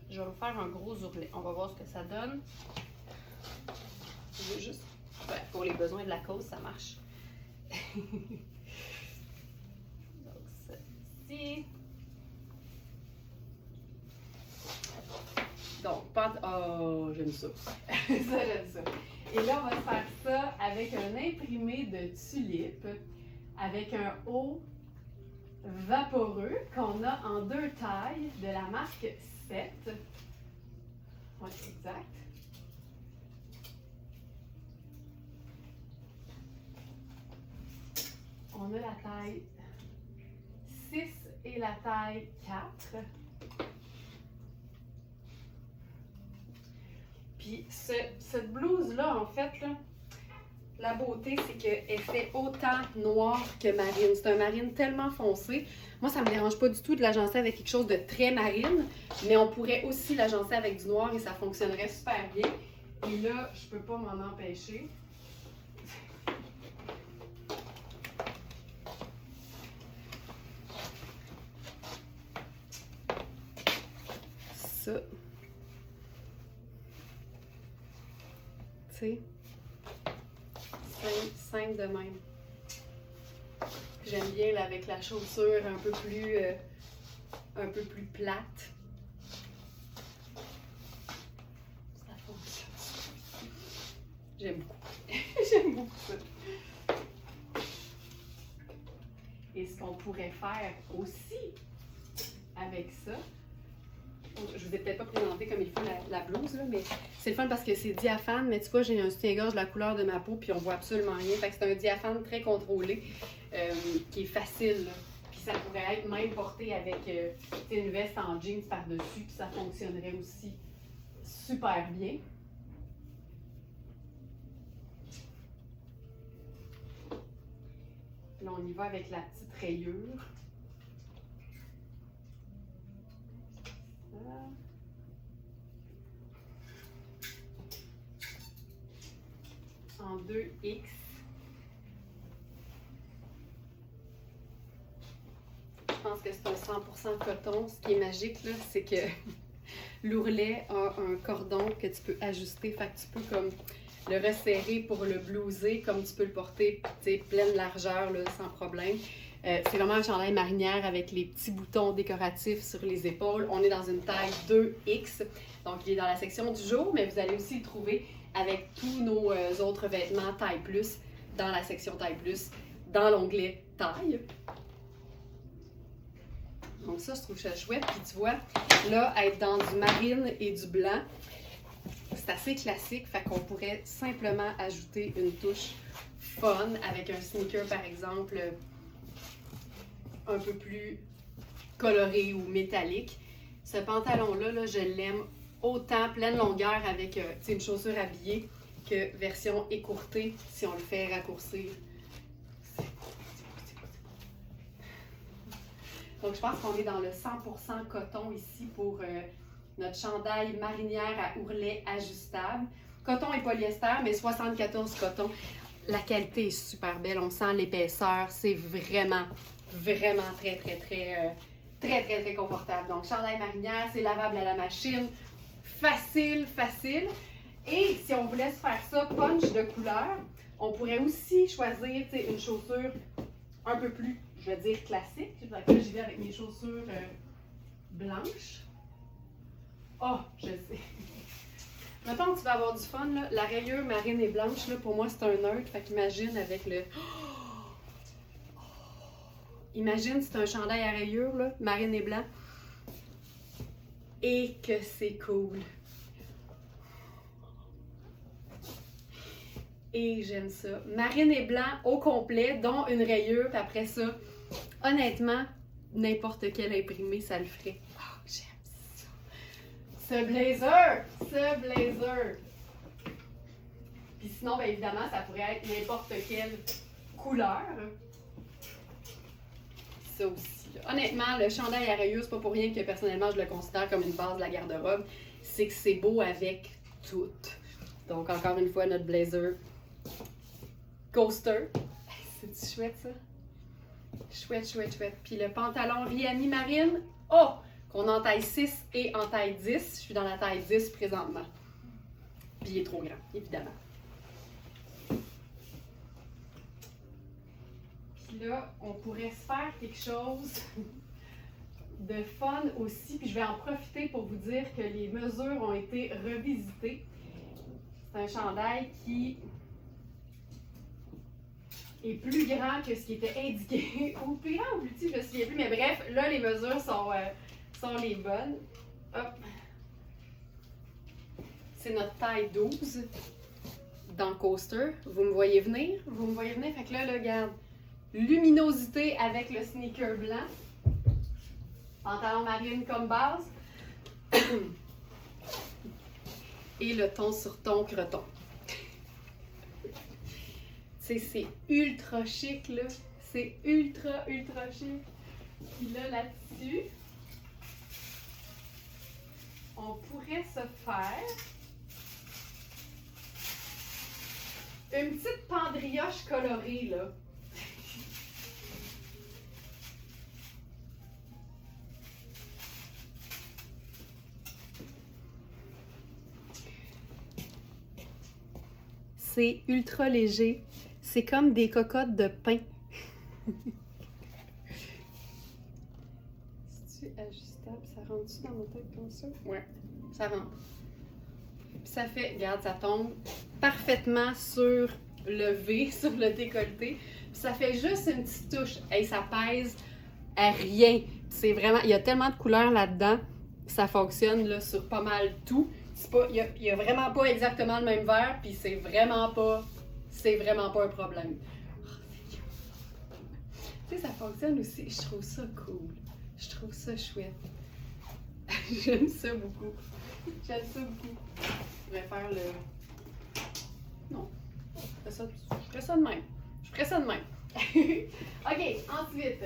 Je vais faire un gros ourlet. On va voir ce que ça donne. Je veux juste... Ouais, pour les besoins de la cause, ça marche. Donc, ceci. Donc, oh, j'aime ça. J'aime ça. Et là, on va faire ça avec un imprimé de tulipe, avec un haut vaporeux qu'on a en 2 tailles de la marque 7. Oui, exact. On a la taille 6 et la taille 4. Puis cette blouse-là, en fait, là, la beauté, c'est qu'elle fait autant noir que marine. C'est un marine tellement foncé. Moi, ça ne me dérange pas du tout de l'agencer avec quelque chose de très marine, mais on pourrait aussi l'agencer avec du noir et ça fonctionnerait super bien. Et là, je peux pas m'en empêcher. Ça. Tu sais. Simple de même. J'aime bien là, avec la chaussure un peu plus plate. Ça fonctionne. J'aime beaucoup. J'aime beaucoup ça. Et ce qu'on pourrait faire aussi avec ça, je vous ai peut-être pas présenté comme il faut la blouse, là, mais c'est le fun parce que c'est diaphane, mais tu vois, j'ai un soutien-gorge de la couleur de ma peau, puis on voit absolument rien. Fait que c'est un diaphane très contrôlé, qui est facile, là. Puis ça pourrait être même porté avec une veste en jeans par-dessus, puis ça fonctionnerait aussi super bien. Là, on y va avec la petite rayure. En 2X. Je pense que c'est un 100% coton. Ce qui est magique, là, c'est que l'ourlet a un cordon que tu peux ajuster. Fait que tu peux comme le resserrer pour le blouser, comme tu peux le porter pleine largeur là, sans problème. C'est vraiment un chandail marinière avec les petits boutons décoratifs sur les épaules. On est dans une taille 2X. Donc, il est dans la section du jour, mais vous allez aussi le trouver avec tous nos autres vêtements taille plus dans la section taille plus, dans l'onglet taille. Donc ça, je trouve ça chouette. Puis tu vois, là, être dans du marine et du blanc, c'est assez classique. Fait qu'on pourrait simplement ajouter une touche fun avec un sneaker, par exemple, un peu plus coloré ou métallique. Ce pantalon-là, là, je l'aime autant pleine longueur avec une chaussure habillée que version écourtée si on le fait raccourcir. Donc, je pense qu'on est dans le 100% coton ici pour notre chandail marinière à ourlet ajustable. Coton et polyester, mais 74 coton. La qualité est super belle. On sent l'épaisseur. C'est vraiment, vraiment très confortable. Donc, chandail marinière, c'est lavable à la machine. Facile. Et si on voulait se faire ça punch de couleur, on pourrait aussi choisir une chaussure un peu plus, je vais dire, classique. Là, j'y vais avec mes chaussures blanches. Oh, je sais. Mettons que tu vas avoir du fun, là. La rayure marine et blanche, là, pour moi, c'est un neutre. Fait qu'imagine avec le... Imagine, c'est un chandail à rayures, là, marine et blanc. Et que c'est cool. Et j'aime ça. Marine et blanc au complet, dont une rayure. Puis après ça, honnêtement, n'importe quel imprimé, ça le ferait. Oh, j'aime ça. Ce blazer. Puis sinon, bien évidemment, ça pourrait être n'importe quelle couleur. Ça aussi. Là. Honnêtement, le chandail à rayures, c'est pas pour rien que personnellement, je le considère comme une base de la garde-robe. C'est que c'est beau avec tout. Donc, encore une fois, notre blazer coaster. C'est chouette, ça? Chouette. Puis le pantalon Riami Marine, qu'on a en taille 6 et en taille 10. Je suis dans la taille 10 présentement. Puis il est trop grand, évidemment. Puis là, on pourrait se faire quelque chose de fun aussi. Puis je vais en profiter pour vous dire que les mesures ont été revisitées. C'est un chandail qui est plus grand que ce qui était indiqué. Ou plus grand ou plus petit, je ne me souviens plus. Mais bref, là, les mesures sont les bonnes. Hop. C'est notre taille 12 dans le coaster. Vous me voyez venir? Fait que là, regarde. Luminosité avec le sneaker blanc. Pantalon marine comme base. Et le ton sur ton croton. C'est ultra chic, là. C'est ultra chic. Puis là-dessus, on pourrait se faire une petite pendrioche colorée, là. C'est ultra léger. C'est comme des cocottes de pain. C'est-tu ajustable? Ça rentre-tu dans ma tête comme ça? Ouais, ça rentre. Puis ça fait, regarde, ça tombe parfaitement sur le V, sur le décolleté. Puis ça fait juste une petite touche. Hey, ça pèse à rien. C'est vraiment, il y a tellement de couleurs là-dedans. Ça fonctionne là, sur pas mal tout. Il n'y a vraiment pas exactement le même verre, puis c'est vraiment pas un problème. Oh, tu sais, ça fonctionne aussi. Je trouve ça cool. Je trouve ça chouette. J'aime ça beaucoup. Je pourrais faire le... Non. Je ferais ça de même. OK, ensuite...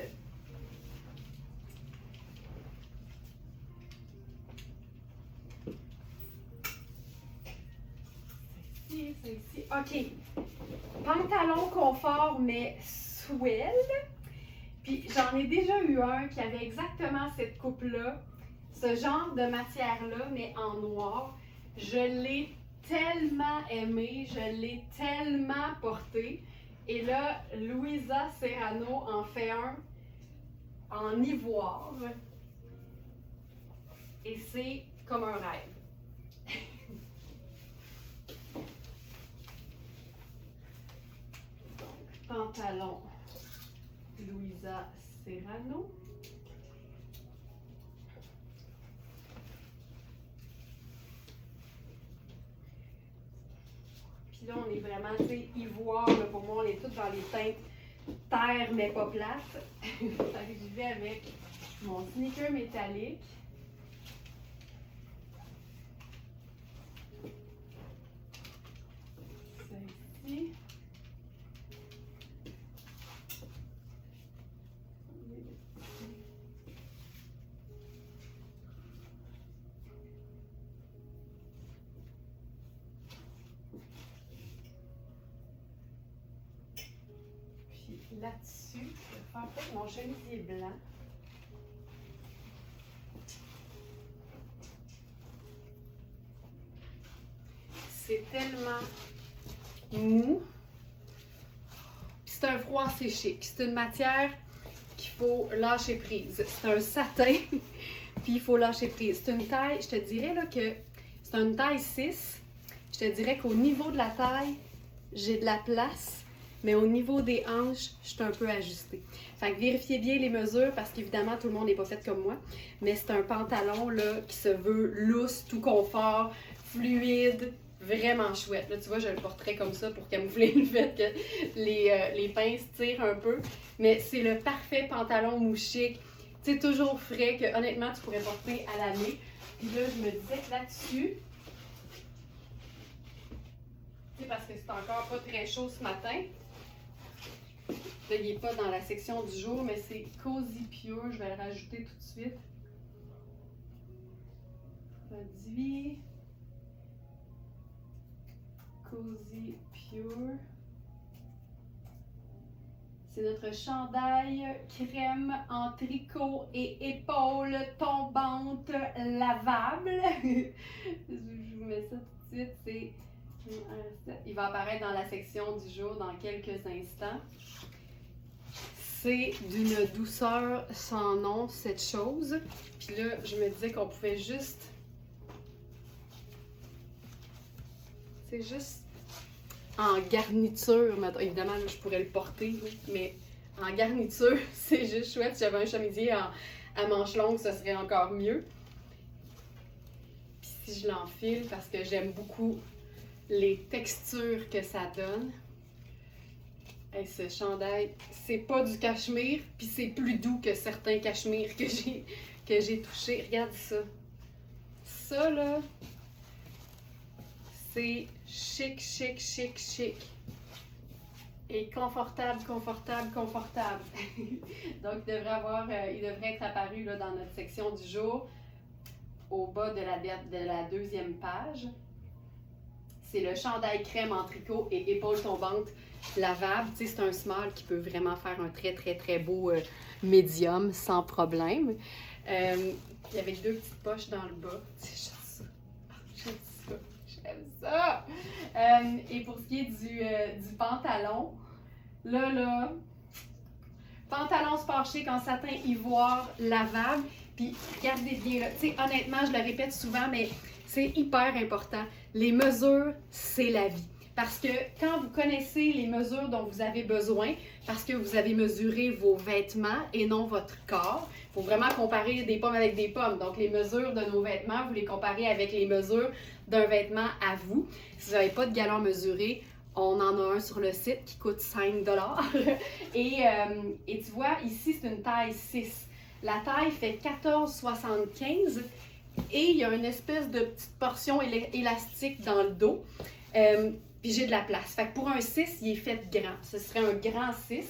Ici. OK. Pantalon confort, mais swell. Puis j'en ai déjà eu un qui avait exactement cette coupe-là, ce genre de matière-là, mais en noir. Je l'ai tellement aimé, je l'ai tellement porté. Et là, Louisa Serrano en fait un en ivoire. Et c'est comme un rêve. pantalon Louisa Serrano. Puis là, on est vraiment, tu sais, ivoire, là, pour moi, on est tous dans les teintes terre, mais pas plate. Je vais avec mon sneaker métallique. Celle-ci. Là-dessus, je vais faire peut-être mon chemisier blanc. C'est tellement mou. C'est un froid assez chic. C'est une matière qu'il faut lâcher prise. C'est un satin, puis il faut lâcher prise. C'est une taille, je te dirais là, que c'est une taille 6. Je te dirais qu'au niveau de la taille, j'ai de la place. Mais au niveau des hanches, je suis un peu ajustée. Fait que vérifiez bien les mesures parce qu'évidemment, tout le monde n'est pas fait comme moi. Mais c'est un pantalon là, qui se veut loose, tout confort, fluide, vraiment chouette. Là, tu vois, je le porterais comme ça pour camoufler le fait que les pinces tirent un peu. Mais c'est le parfait pantalon mouchique. Tu sais, toujours frais, que honnêtement, tu pourrais porter à l'année. Puis là, je me disais que là-dessus, tu sais, parce que c'est encore pas très chaud ce matin. Là, il n'est pas dans la section du jour, mais c'est Cozy Pure. Je vais le rajouter tout de suite. Produit. Cozy Pure. C'est notre chandail crème en tricot et épaules tombantes lavables. Je vous mets ça tout de suite. Il va apparaître dans la section du jour dans quelques instants. C'est d'une douceur sans nom, cette chose. Puis là, je me disais qu'on pouvait juste... C'est juste en garniture. Évidemment, là, je pourrais le porter, mais en garniture, c'est juste chouette. Si j'avais un chemisier à manches longues, ça serait encore mieux. Puis si je l'enfile, parce que j'aime beaucoup les textures que ça donne. Hey, ce chandail, c'est pas du cachemire, puis c'est plus doux que certains cachemires que j'ai touchés. Regarde ça. Ça, là, c'est chic, chic, chic, chic. Et confortable, confortable, confortable. Donc, il devrait être apparu là, dans notre section du jour, au bas de la deuxième page. C'est le chandail crème en tricot et épaules tombantes lavable. Tu sais, c'est un small qui peut vraiment faire un très, très, très beau médium sans problème. Puis avec deux petites poches dans le bas. J'aime ça. J'aime ça. J'aime ça. Et pour ce qui est du pantalon, là, pantalon sport chic en satin ivoire lavable. Puis regardez bien là. Tu sais, honnêtement, je le répète souvent, mais c'est hyper important. Les mesures, c'est la vie. Parce que quand vous connaissez les mesures dont vous avez besoin, parce que vous avez mesuré vos vêtements et non votre corps, il faut vraiment comparer des pommes avec des pommes. Donc, les mesures de nos vêtements, vous les comparez avec les mesures d'un vêtement à vous. Si vous n'avez pas de galon mesuré, on en a un sur le site qui coûte 5 $. Et tu vois, ici, c'est une taille 6. La taille fait 14,75 et il y a une espèce de petite portion élastique dans le dos. Puis j'ai de la place. Fait que pour un 6, il est fait grand. Ce serait un grand 6.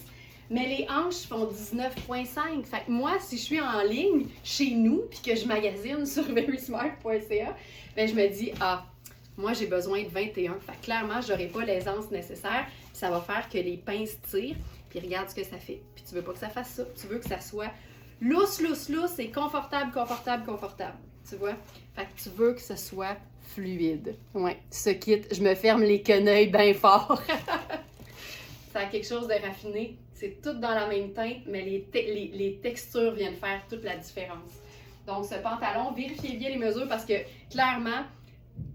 Mais les hanches font 19,5. Fait que moi, si je suis en ligne chez nous puis que je magasine sur verysmart.ca, ben je me dis, moi j'ai besoin de 21. Fait que clairement, j'aurai pas l'aisance nécessaire. Puis ça va faire que les pinces tirent. Puis regarde ce que ça fait. Puis tu veux pas que ça fasse ça. Tu veux que ça soit lousse, lousse, lousse et confortable, confortable, confortable. Tu vois? Fait que tu veux que ce soit fluide. Ouais, ce kit, je me ferme les quenouilles bien fort. Ça a quelque chose de raffiné. C'est tout dans la même teinte, mais les textures viennent faire toute la différence. Donc, ce pantalon, vérifiez bien les mesures parce que, clairement,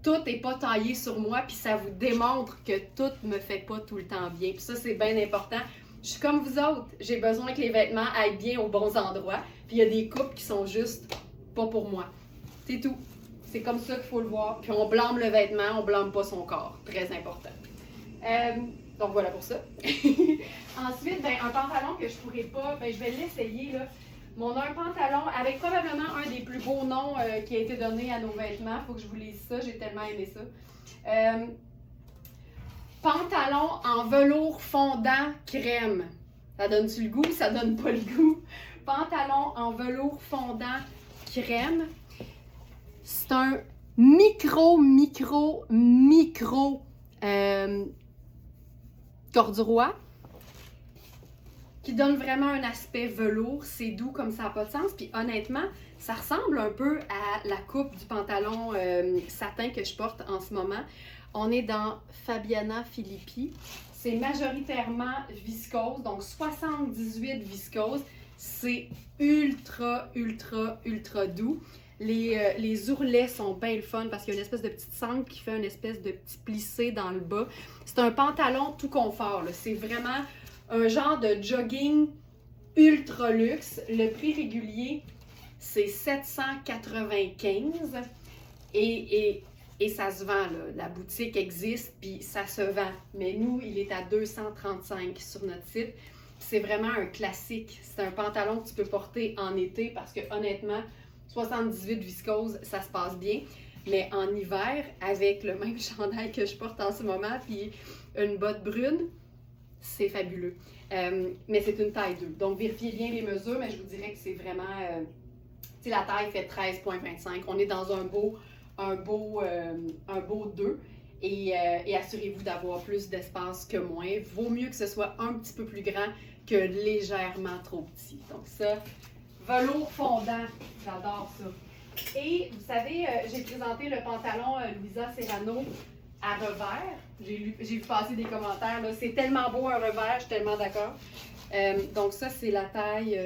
tout n'est pas taillé sur moi, puis ça vous démontre que tout ne me fait pas tout le temps bien. Puis ça, c'est bien important. Je suis comme vous autres, j'ai besoin que les vêtements aillent bien aux bons endroits. Puis il y a des coupes qui sont juste pas pour moi. C'est tout. C'est comme ça qu'il faut le voir. Puis on blâme le vêtement, on blâme pas son corps. Très important. Donc voilà pour ça. Ensuite, ben, un pantalon que je pourrais pas, ben, je vais l'essayer là. Un pantalon avec probablement un des plus beaux noms qui a été donné à nos vêtements. Il faut que je vous lise ça, j'ai tellement aimé ça. Pantalon en velours fondant crème. Ça donne-tu le goût? Ça donne pas le goût. Pantalon en velours fondant crème. C'est un micro corduroy qui donne vraiment un aspect velours. C'est doux comme ça n'a pas de sens. Puis honnêtement, ça ressemble un peu à la coupe du pantalon satin que je porte en ce moment. On est dans Fabiana Filippi. C'est majoritairement viscose, donc 78 viscose. C'est ultra doux. Les ourlets sont bien le fun parce qu'il y a une espèce de petite sangle qui fait une espèce de petit plissé dans le bas. C'est un pantalon tout confort. C'est vraiment un genre de jogging ultra luxe. Le prix régulier, c'est 795 et ça se vend. Là. La boutique existe puis ça se vend. Mais nous, il est à 235 sur notre site. C'est vraiment un classique. C'est un pantalon que tu peux porter en été parce que honnêtement, 78 viscose, ça se passe bien. Mais en hiver, avec le même chandail que je porte en ce moment, puis une botte brune, c'est fabuleux. Mais c'est une taille 2. Donc, vérifiez bien les mesures, mais je vous dirais que c'est vraiment... tu sais, la taille fait 13,25. On est dans un beau 2. Et assurez-vous d'avoir plus d'espace que moins. Vaut mieux que ce soit un petit peu plus grand que légèrement trop petit. Donc ça... Velours fondant, j'adore ça. Et vous savez, j'ai présenté le pantalon Louisa Serrano à revers. J'ai vu passer des commentaires. C'est tellement beau un revers, je suis tellement d'accord. Donc ça, c'est la taille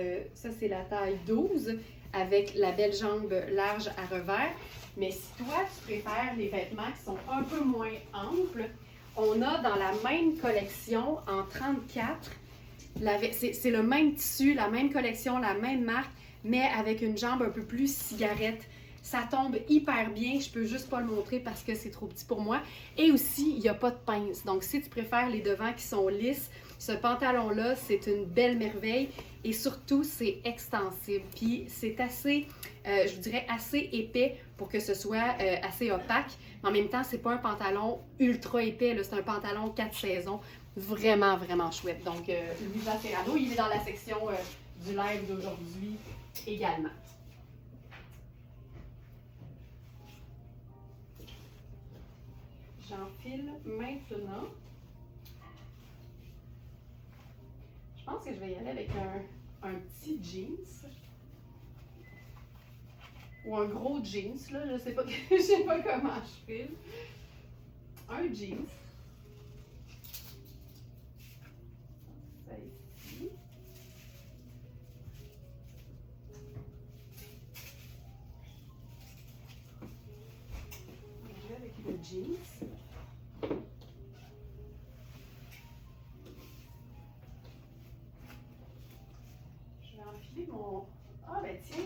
12 avec la belle jambe large à revers. Mais si toi, tu préfères les vêtements qui sont un peu moins amples, on a dans la même collection en 34. C'est le même tissu, la même collection, la même marque, mais avec une jambe un peu plus cigarette. Ça tombe hyper bien, je peux juste pas le montrer parce que c'est trop petit pour moi. Et aussi, il n'y a pas de pince. Donc, si tu préfères les devants qui sont lisses, ce pantalon-là, c'est une belle merveille. Et surtout, c'est extensible. Puis, c'est assez, je vous dirais, assez épais pour que ce soit assez opaque. Mais en même temps, c'est pas un pantalon ultra épais. C'est un pantalon 4 saisons. Vraiment chouette. Donc, Louisa Serrano, il est dans la section du live d'aujourd'hui également. J'enfile maintenant. Je pense que je vais y aller avec un petit jeans. Ou un gros jeans, là. Je sais pas comment je file. Un jeans. Le jeans. Je vais enfiler mon... Ah ben tiens,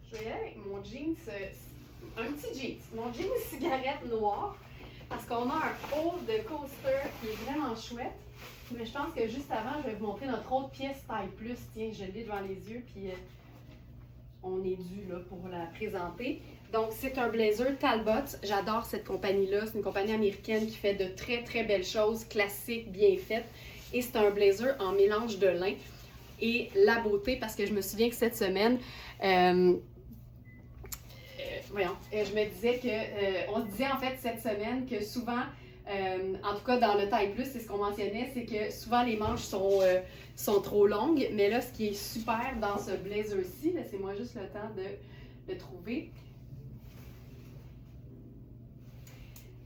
je vais y aller avec mon jeans, un petit jeans, mon jeans cigarette noir, parce qu'on a un haut de coaster qui est vraiment chouette. Mais je pense que juste avant, je vais vous montrer notre autre pièce taille plus. Tiens, je l'ai devant les yeux, puis on est dû là pour la présenter. Donc, c'est un blazer Talbot. J'adore cette compagnie-là. C'est une compagnie américaine qui fait de très belles choses, classiques, bien faites. Et c'est un blazer en mélange de lin. Et la beauté, parce que je me souviens que cette semaine, je me disais que, on se disait en fait cette semaine que souvent, en tout cas dans le taille plus, c'est ce qu'on mentionnait, c'est que souvent les manches sont trop longues. Mais là, ce qui est super dans ce blazer-ci, laissez-moi juste le temps de le trouver.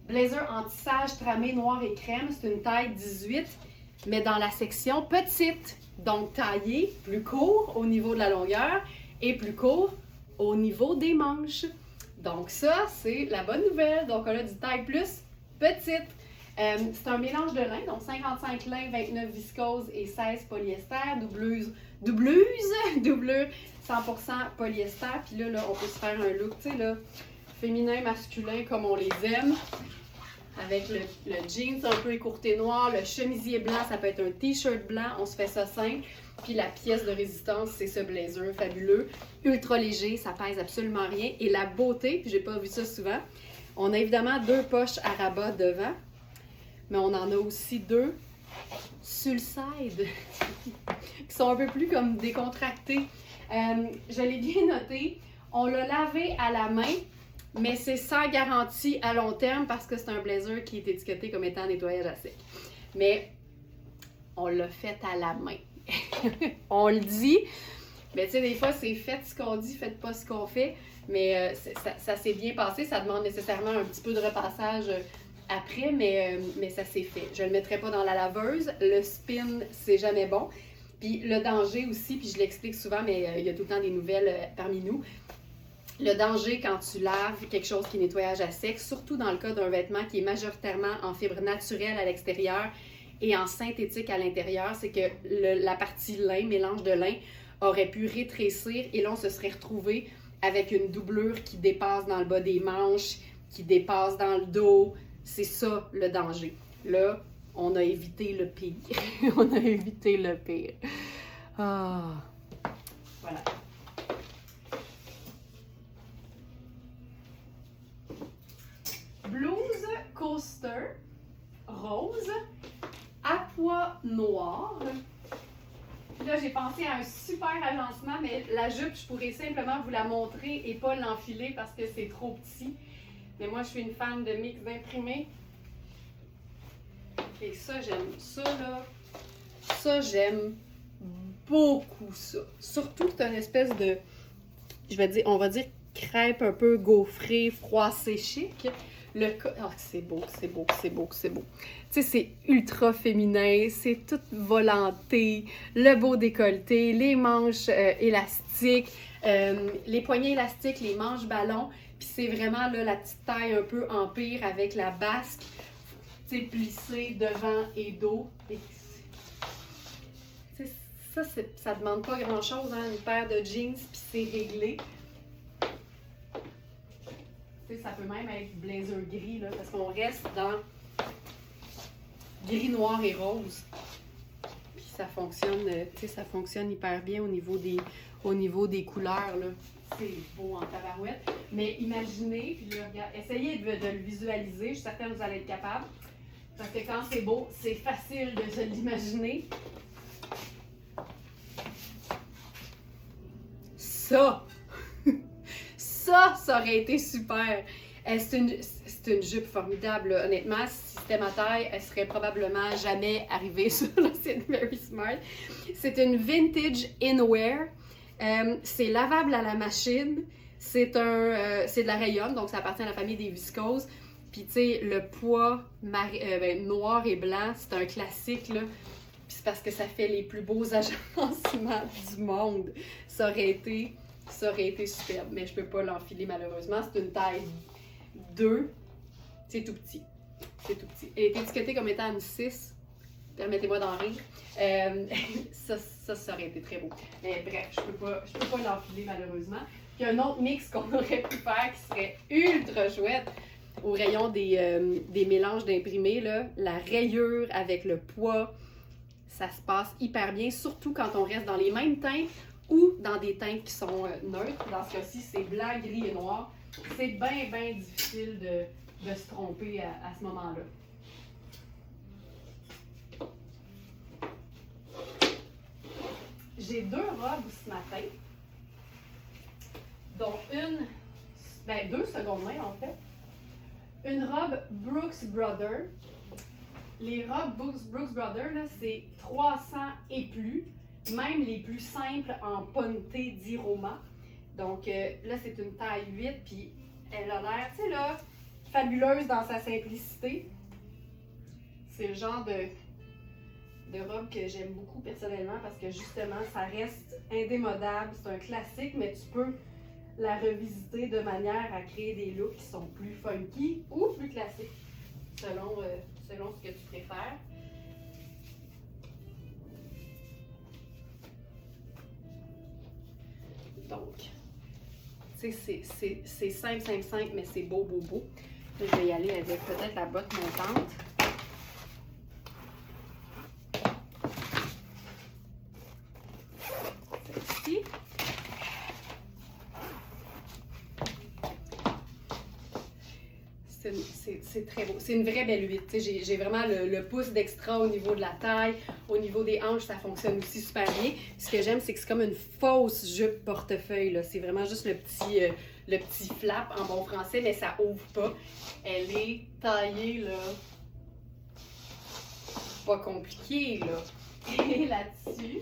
Blazer en tissage tramé noir et crème, c'est une taille 18, mais dans la section petite. Donc taillé plus court au niveau de la longueur et plus court au niveau des manches. Donc ça, c'est la bonne nouvelle. Donc on a du taille plus petite. C'est un mélange de lin, donc 55 lin, 29 viscose et 16 polyester, doublure 100% polyester. Puis là, on peut se faire un look, tu sais, là, féminin, masculin, comme on les aime. Avec le jeans un peu écourté noir, le chemisier blanc, ça peut être un t-shirt blanc, on se fait ça simple. Puis la pièce de résistance, c'est ce blazer fabuleux, ultra léger, ça pèse absolument rien. Et la beauté, puis j'ai pas vu ça souvent, on a évidemment 2 poches à rabat devant, mais on en a aussi 2 sur le side, qui sont un peu plus comme décontractés. Je l'ai bien noté, on l'a lavé à la main, mais c'est sans garantie à long terme parce que c'est un blazer qui est étiqueté comme étant nettoyage à sec. Mais on l'a fait à la main. On le dit, mais tu sais, des fois, c'est faites ce qu'on dit, faites pas ce qu'on fait. Mais ça s'est bien passé. Ça demande nécessairement un petit peu de repassage après, mais ça s'est fait. Je le mettrai pas dans la laveuse. Le spin, c'est jamais bon. Puis le danger aussi, puis je l'explique souvent, mais il y a tout le temps des nouvelles parmi nous. Le danger quand tu laves quelque chose qui est nettoyage à sec, surtout dans le cas d'un vêtement qui est majoritairement en fibre naturelle à l'extérieur et en synthétique à l'intérieur, c'est que la partie lin, mélange de lin, aurait pu rétrécir et là, on se serait retrouvé avec une doublure qui dépasse dans le bas des manches, qui dépasse dans le dos. C'est ça le danger. Là, on a évité le pire. On a évité le pire. Ah. Voilà. Blouse coaster rose à pois noir. Là, j'ai pensé à un super agencement, mais la jupe, je pourrais simplement vous la montrer et pas l'enfiler parce que c'est trop petit. Mais moi, je suis une fan de mix d'imprimés. Et ça, j'aime ça, là. Ça, j'aime beaucoup ça. Surtout que c'est une espèce de, on va dire crêpe un peu gaufrée, froissée chic. C'est beau, c'est beau, c'est beau, c'est beau. Tu sais, c'est ultra féminin, c'est tout volanté, le beau décolleté, les manches élastiques, les poignets élastiques, les manches ballons. Puis c'est vraiment là, la petite taille un peu empire avec la basque, tu sais, plissée devant et dos. Et ça demande pas grand-chose, hein, une paire de jeans, puis c'est réglé. Tu sais, ça peut même être blazer gris, là, parce qu'on reste dans gris, noir et rose. Puis ça fonctionne, tu sais, ça fonctionne hyper bien au niveau des couleurs, là. C'est beau en tabarouette. Mais imaginez, puis là, essayez de le visualiser, je suis certaine que vous allez être capable. Parce que quand c'est beau, c'est facile de se l'imaginer. Ça aurait été super. C'est une jupe formidable, là. Honnêtement, si c'était ma taille, elle serait probablement jamais arrivée sur le site Very Smart. C'est une vintage inwear. C'est lavable à la machine. C'est de la rayonne, donc ça appartient à la famille des viscoses. Puis tu sais, le pois noir et blanc, c'est un classique, là. Puis c'est parce que ça fait les plus beaux agencements du monde. Ça aurait été superbe, mais je peux pas l'enfiler malheureusement. C'est une taille 2. C'est tout petit. C'est tout petit. Elle est étiquetée comme étant une 6. Permettez-moi d'en rire. Ça aurait été très beau. Mais bref, je peux pas l'enfiler malheureusement. Puis un autre mix qu'on aurait pu faire qui serait ultra chouette au rayon des mélanges d'imprimés, là, la rayure avec le pois, ça se passe hyper bien, surtout quand on reste dans les mêmes teintes ou dans des teintes qui sont neutres. Dans ce cas-ci, c'est blanc, gris et noir. C'est bien, bien difficile de se tromper à ce moment-là. J'ai 2 robes ce matin, dont une, 2 secondes main en fait. Une robe Brooks Brothers. Les robes Brooks Brothers, là, c'est 300 et plus, même les plus simples en ponté d'Iroma. Donc là, c'est une taille 8, puis elle a l'air, tu sais là, fabuleuse dans sa simplicité. C'est le genre de robe que j'aime beaucoup personnellement parce que justement, ça reste indémodable. C'est un classique, mais tu peux la revisiter de manière à créer des looks qui sont plus funky ou plus classiques, selon ce que tu préfères. Donc, tu sais, c'est simple, simple, simple, mais c'est beau, beau, beau. Là, je vais y aller avec peut-être la botte montante. Celle-ci. C'est très beau. C'est une vraie belle huit. J'ai vraiment le pouce d'extra au niveau de la taille, au niveau des hanches, ça fonctionne aussi super bien. Ce que j'aime, c'est que c'est comme une fausse jupe portefeuille. C'est vraiment juste le petit flap en bon français, mais ça ouvre pas. Elle est taillée, là. Pas compliqué, là. Et là-dessus.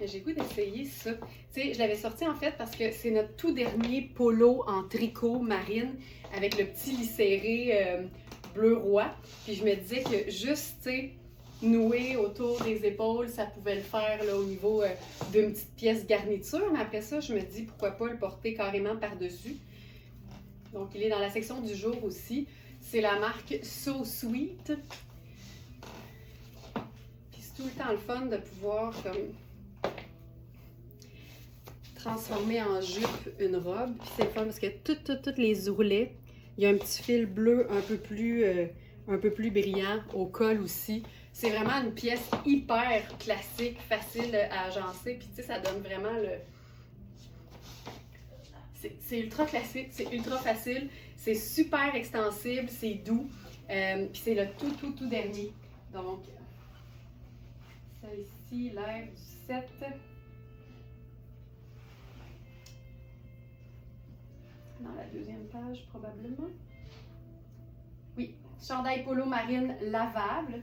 J'ai le goût d'essayer ça. Tu sais, je l'avais sorti en fait parce que c'est notre tout dernier polo en tricot marine avec le petit liséré bleu roi. Puis je me disais que juste, tu sais, noué autour des épaules, ça pouvait le faire là, au niveau d'une petite pièce garniture. Mais après ça, je me dis pourquoi pas le porter carrément par-dessus. Donc, il est dans la section du jour aussi. C'est la marque So Sweet. Puis c'est tout le temps le fun de pouvoir comme transformer en jupe une robe. Puis c'est le fun parce que toutes les ourlets, il y a un petit fil bleu un peu plus brillant au col aussi. C'est vraiment une pièce hyper classique, facile à agencer. Puis tu sais, ça donne vraiment le... C'est ultra classique, c'est ultra facile, c'est super extensible, c'est doux. Puis c'est le tout dernier. Donc, celle-ci, l'air du 7. Dans la deuxième page, probablement. Oui, chandail polo marine lavable.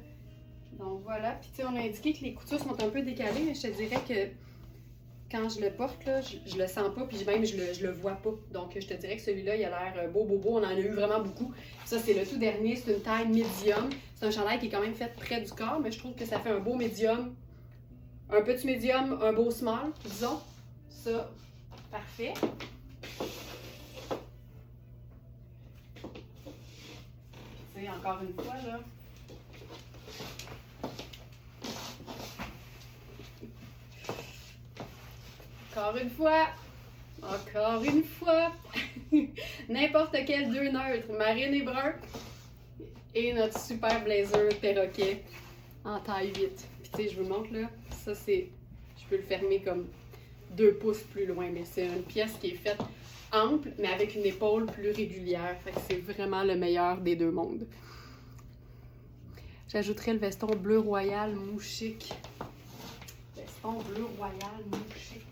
Donc voilà. Puis tu sais, on a indiqué que les coutures sont un peu décalées, mais je te dirais que quand je le porte, là, je le sens pas, puis même je le vois pas. Donc je te dirais que celui-là, il a l'air beau. On en a eu vraiment beaucoup. Ça, c'est le tout dernier, c'est une taille médium. C'est un chandail qui est quand même fait près du corps, mais je trouve que ça fait un beau médium. Un petit médium, un beau small, disons. Ça, parfait. Encore une fois, là. Encore une fois. N'importe quel deux neutres, marine et brun. Et notre super blazer perroquet en taille 8. Puis tu sais, je vous montre là, ça c'est, je peux le fermer comme 2 pouces plus loin, mais c'est une pièce qui est faite ample, mais avec une épaule plus régulière. Fait que c'est vraiment le meilleur des deux mondes. J'ajouterai le veston bleu royal mou chic. Veston bleu royal mou chic.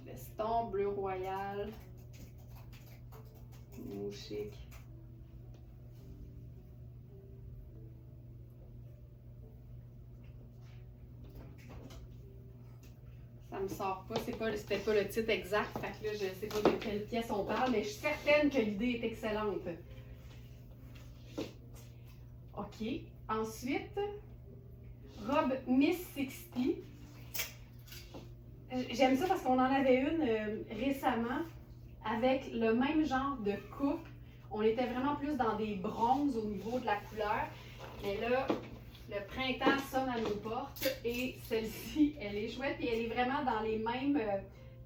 Veston bleu royal mou chic. Ça me sort pas, c'était pas le titre exact, fait que là, je sais pas de quelle pièce on parle, mais je suis certaine que l'idée est excellente. OK. Ensuite, robe Miss 60. J'aime ça parce qu'on en avait une récemment avec le même genre de coupe. On était vraiment plus dans des bronzes au niveau de la couleur, mais là, le printemps sonne à nos portes et celle-ci, elle est chouette et elle est vraiment dans les mêmes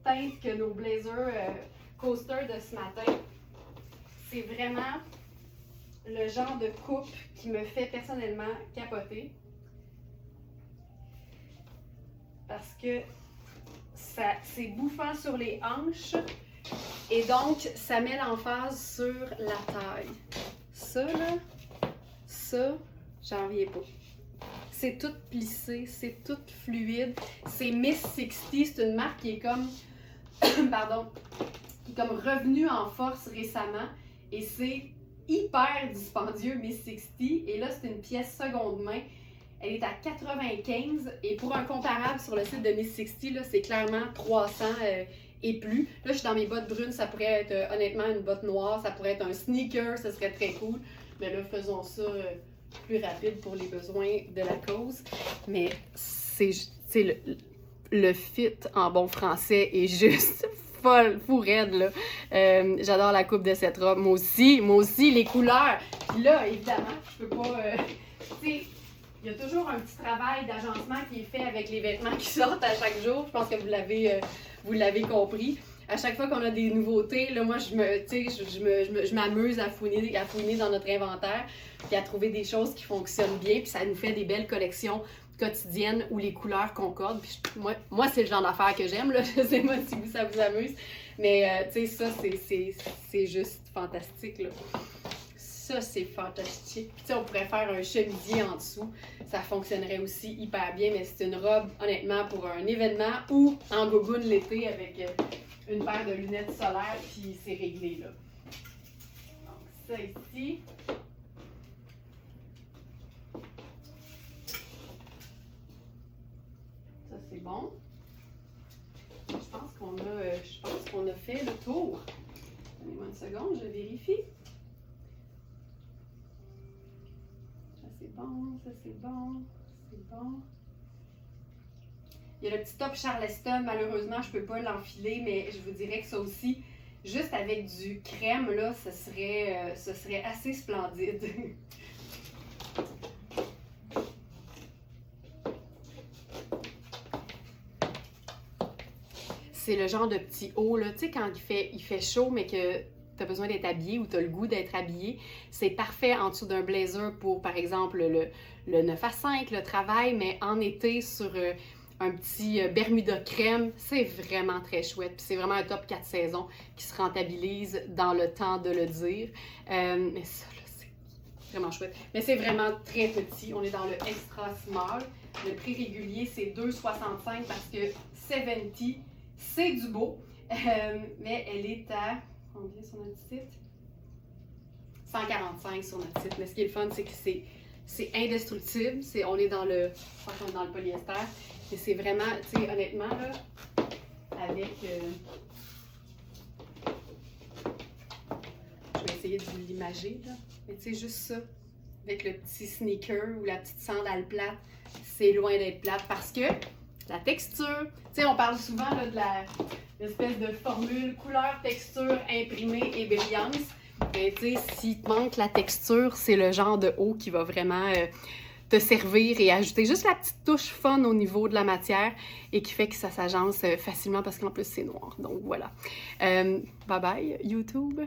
teintes que nos blazers coaster de ce matin. C'est vraiment le genre de coupe qui me fait personnellement capoter. Parce que c'est bouffant sur les hanches et donc ça met l'emphase sur la taille. Ça là, ça, j'en reviens pas. C'est tout plissé, c'est tout fluide. C'est Miss 60, c'est une marque qui est comme, pardon, qui est comme revenue en force récemment. Et c'est hyper dispendieux, Miss 60. Et là, c'est une pièce seconde main. Elle est à 95. Et pour un comparable sur le site de Miss 60, c'est clairement 300 et plus. Là, je suis dans mes bottes brunes, ça pourrait être honnêtement une botte noire, ça pourrait être un sneaker, ça serait très cool. Mais là, faisons ça plus rapide pour les besoins de la cause. Mais c'est le fit en bon français est juste folle, fou raide, là. J'adore la coupe de cette robe. Moi aussi, les couleurs. Puis là, évidemment, je peux pas... tu sais, il y a toujours un petit travail d'agencement qui est fait avec les vêtements qui sortent à chaque jour. Je pense que vous l'avez compris. À chaque fois qu'on a des nouveautés, là, moi, je m'amuse à fouiner dans notre inventaire puis à trouver des choses qui fonctionnent bien. Puis ça nous fait des belles collections quotidiennes où les couleurs concordent. Puis moi c'est le genre d'affaires que j'aime, là. Je sais pas si ça vous amuse. Mais, tu sais, ça, c'est juste fantastique, là. Ça, c'est fantastique. Puis, tu sais, on pourrait faire un chemisier en dessous. Ça fonctionnerait aussi hyper bien, mais c'est une robe, honnêtement, pour un événement ou en gogoune l'été avec une paire de lunettes solaires, puis c'est réglé, là. Donc, ça ici. Ça, c'est bon. Je pense qu'on a fait le tour. Donnez-moi une seconde, je vérifie. C'est bon, ça c'est bon, c'est bon. Il y a le petit top Charleston, malheureusement je peux pas l'enfiler, mais je vous dirais que ça aussi, juste avec du crème, là, ce serait assez splendide. C'est le genre de petit haut, là, tu sais, quand il fait chaud, mais que tu as besoin d'être habillé ou tu as le goût d'être habillé, c'est parfait en dessous d'un blazer pour, par exemple, le 9 à 5, le travail, mais en été sur un petit Bermuda crème, c'est vraiment très chouette. Puis c'est vraiment un top 4 saisons qui se rentabilise dans le temps de le dire. Mais ça, là, c'est vraiment chouette. Mais c'est vraiment très petit. On est dans le extra small. Le prix régulier, c'est 2,65 parce que 70, c'est du beau. Mais elle est à... Combien sur notre site? 145 sur notre site. Mais ce qui est le fun, c'est que c'est indestructible. On est dans le polyester. Et c'est vraiment, tu sais, honnêtement, là, avec... je vais essayer de vous l'imager, là. Mais tu sais, juste ça, avec le petit sneaker ou la petite sandale plate, c'est loin d'être plate parce que la texture, tu sais, on parle souvent là, de l'espèce de formule couleur, texture, imprimée et brillance. Mais tu sais, s'il te manque la texture, c'est le genre de haut qui va vraiment te servir et ajouter juste la petite touche fun au niveau de la matière et qui fait que ça s'agence facilement parce qu'en plus c'est noir. Donc voilà. Bye bye YouTube!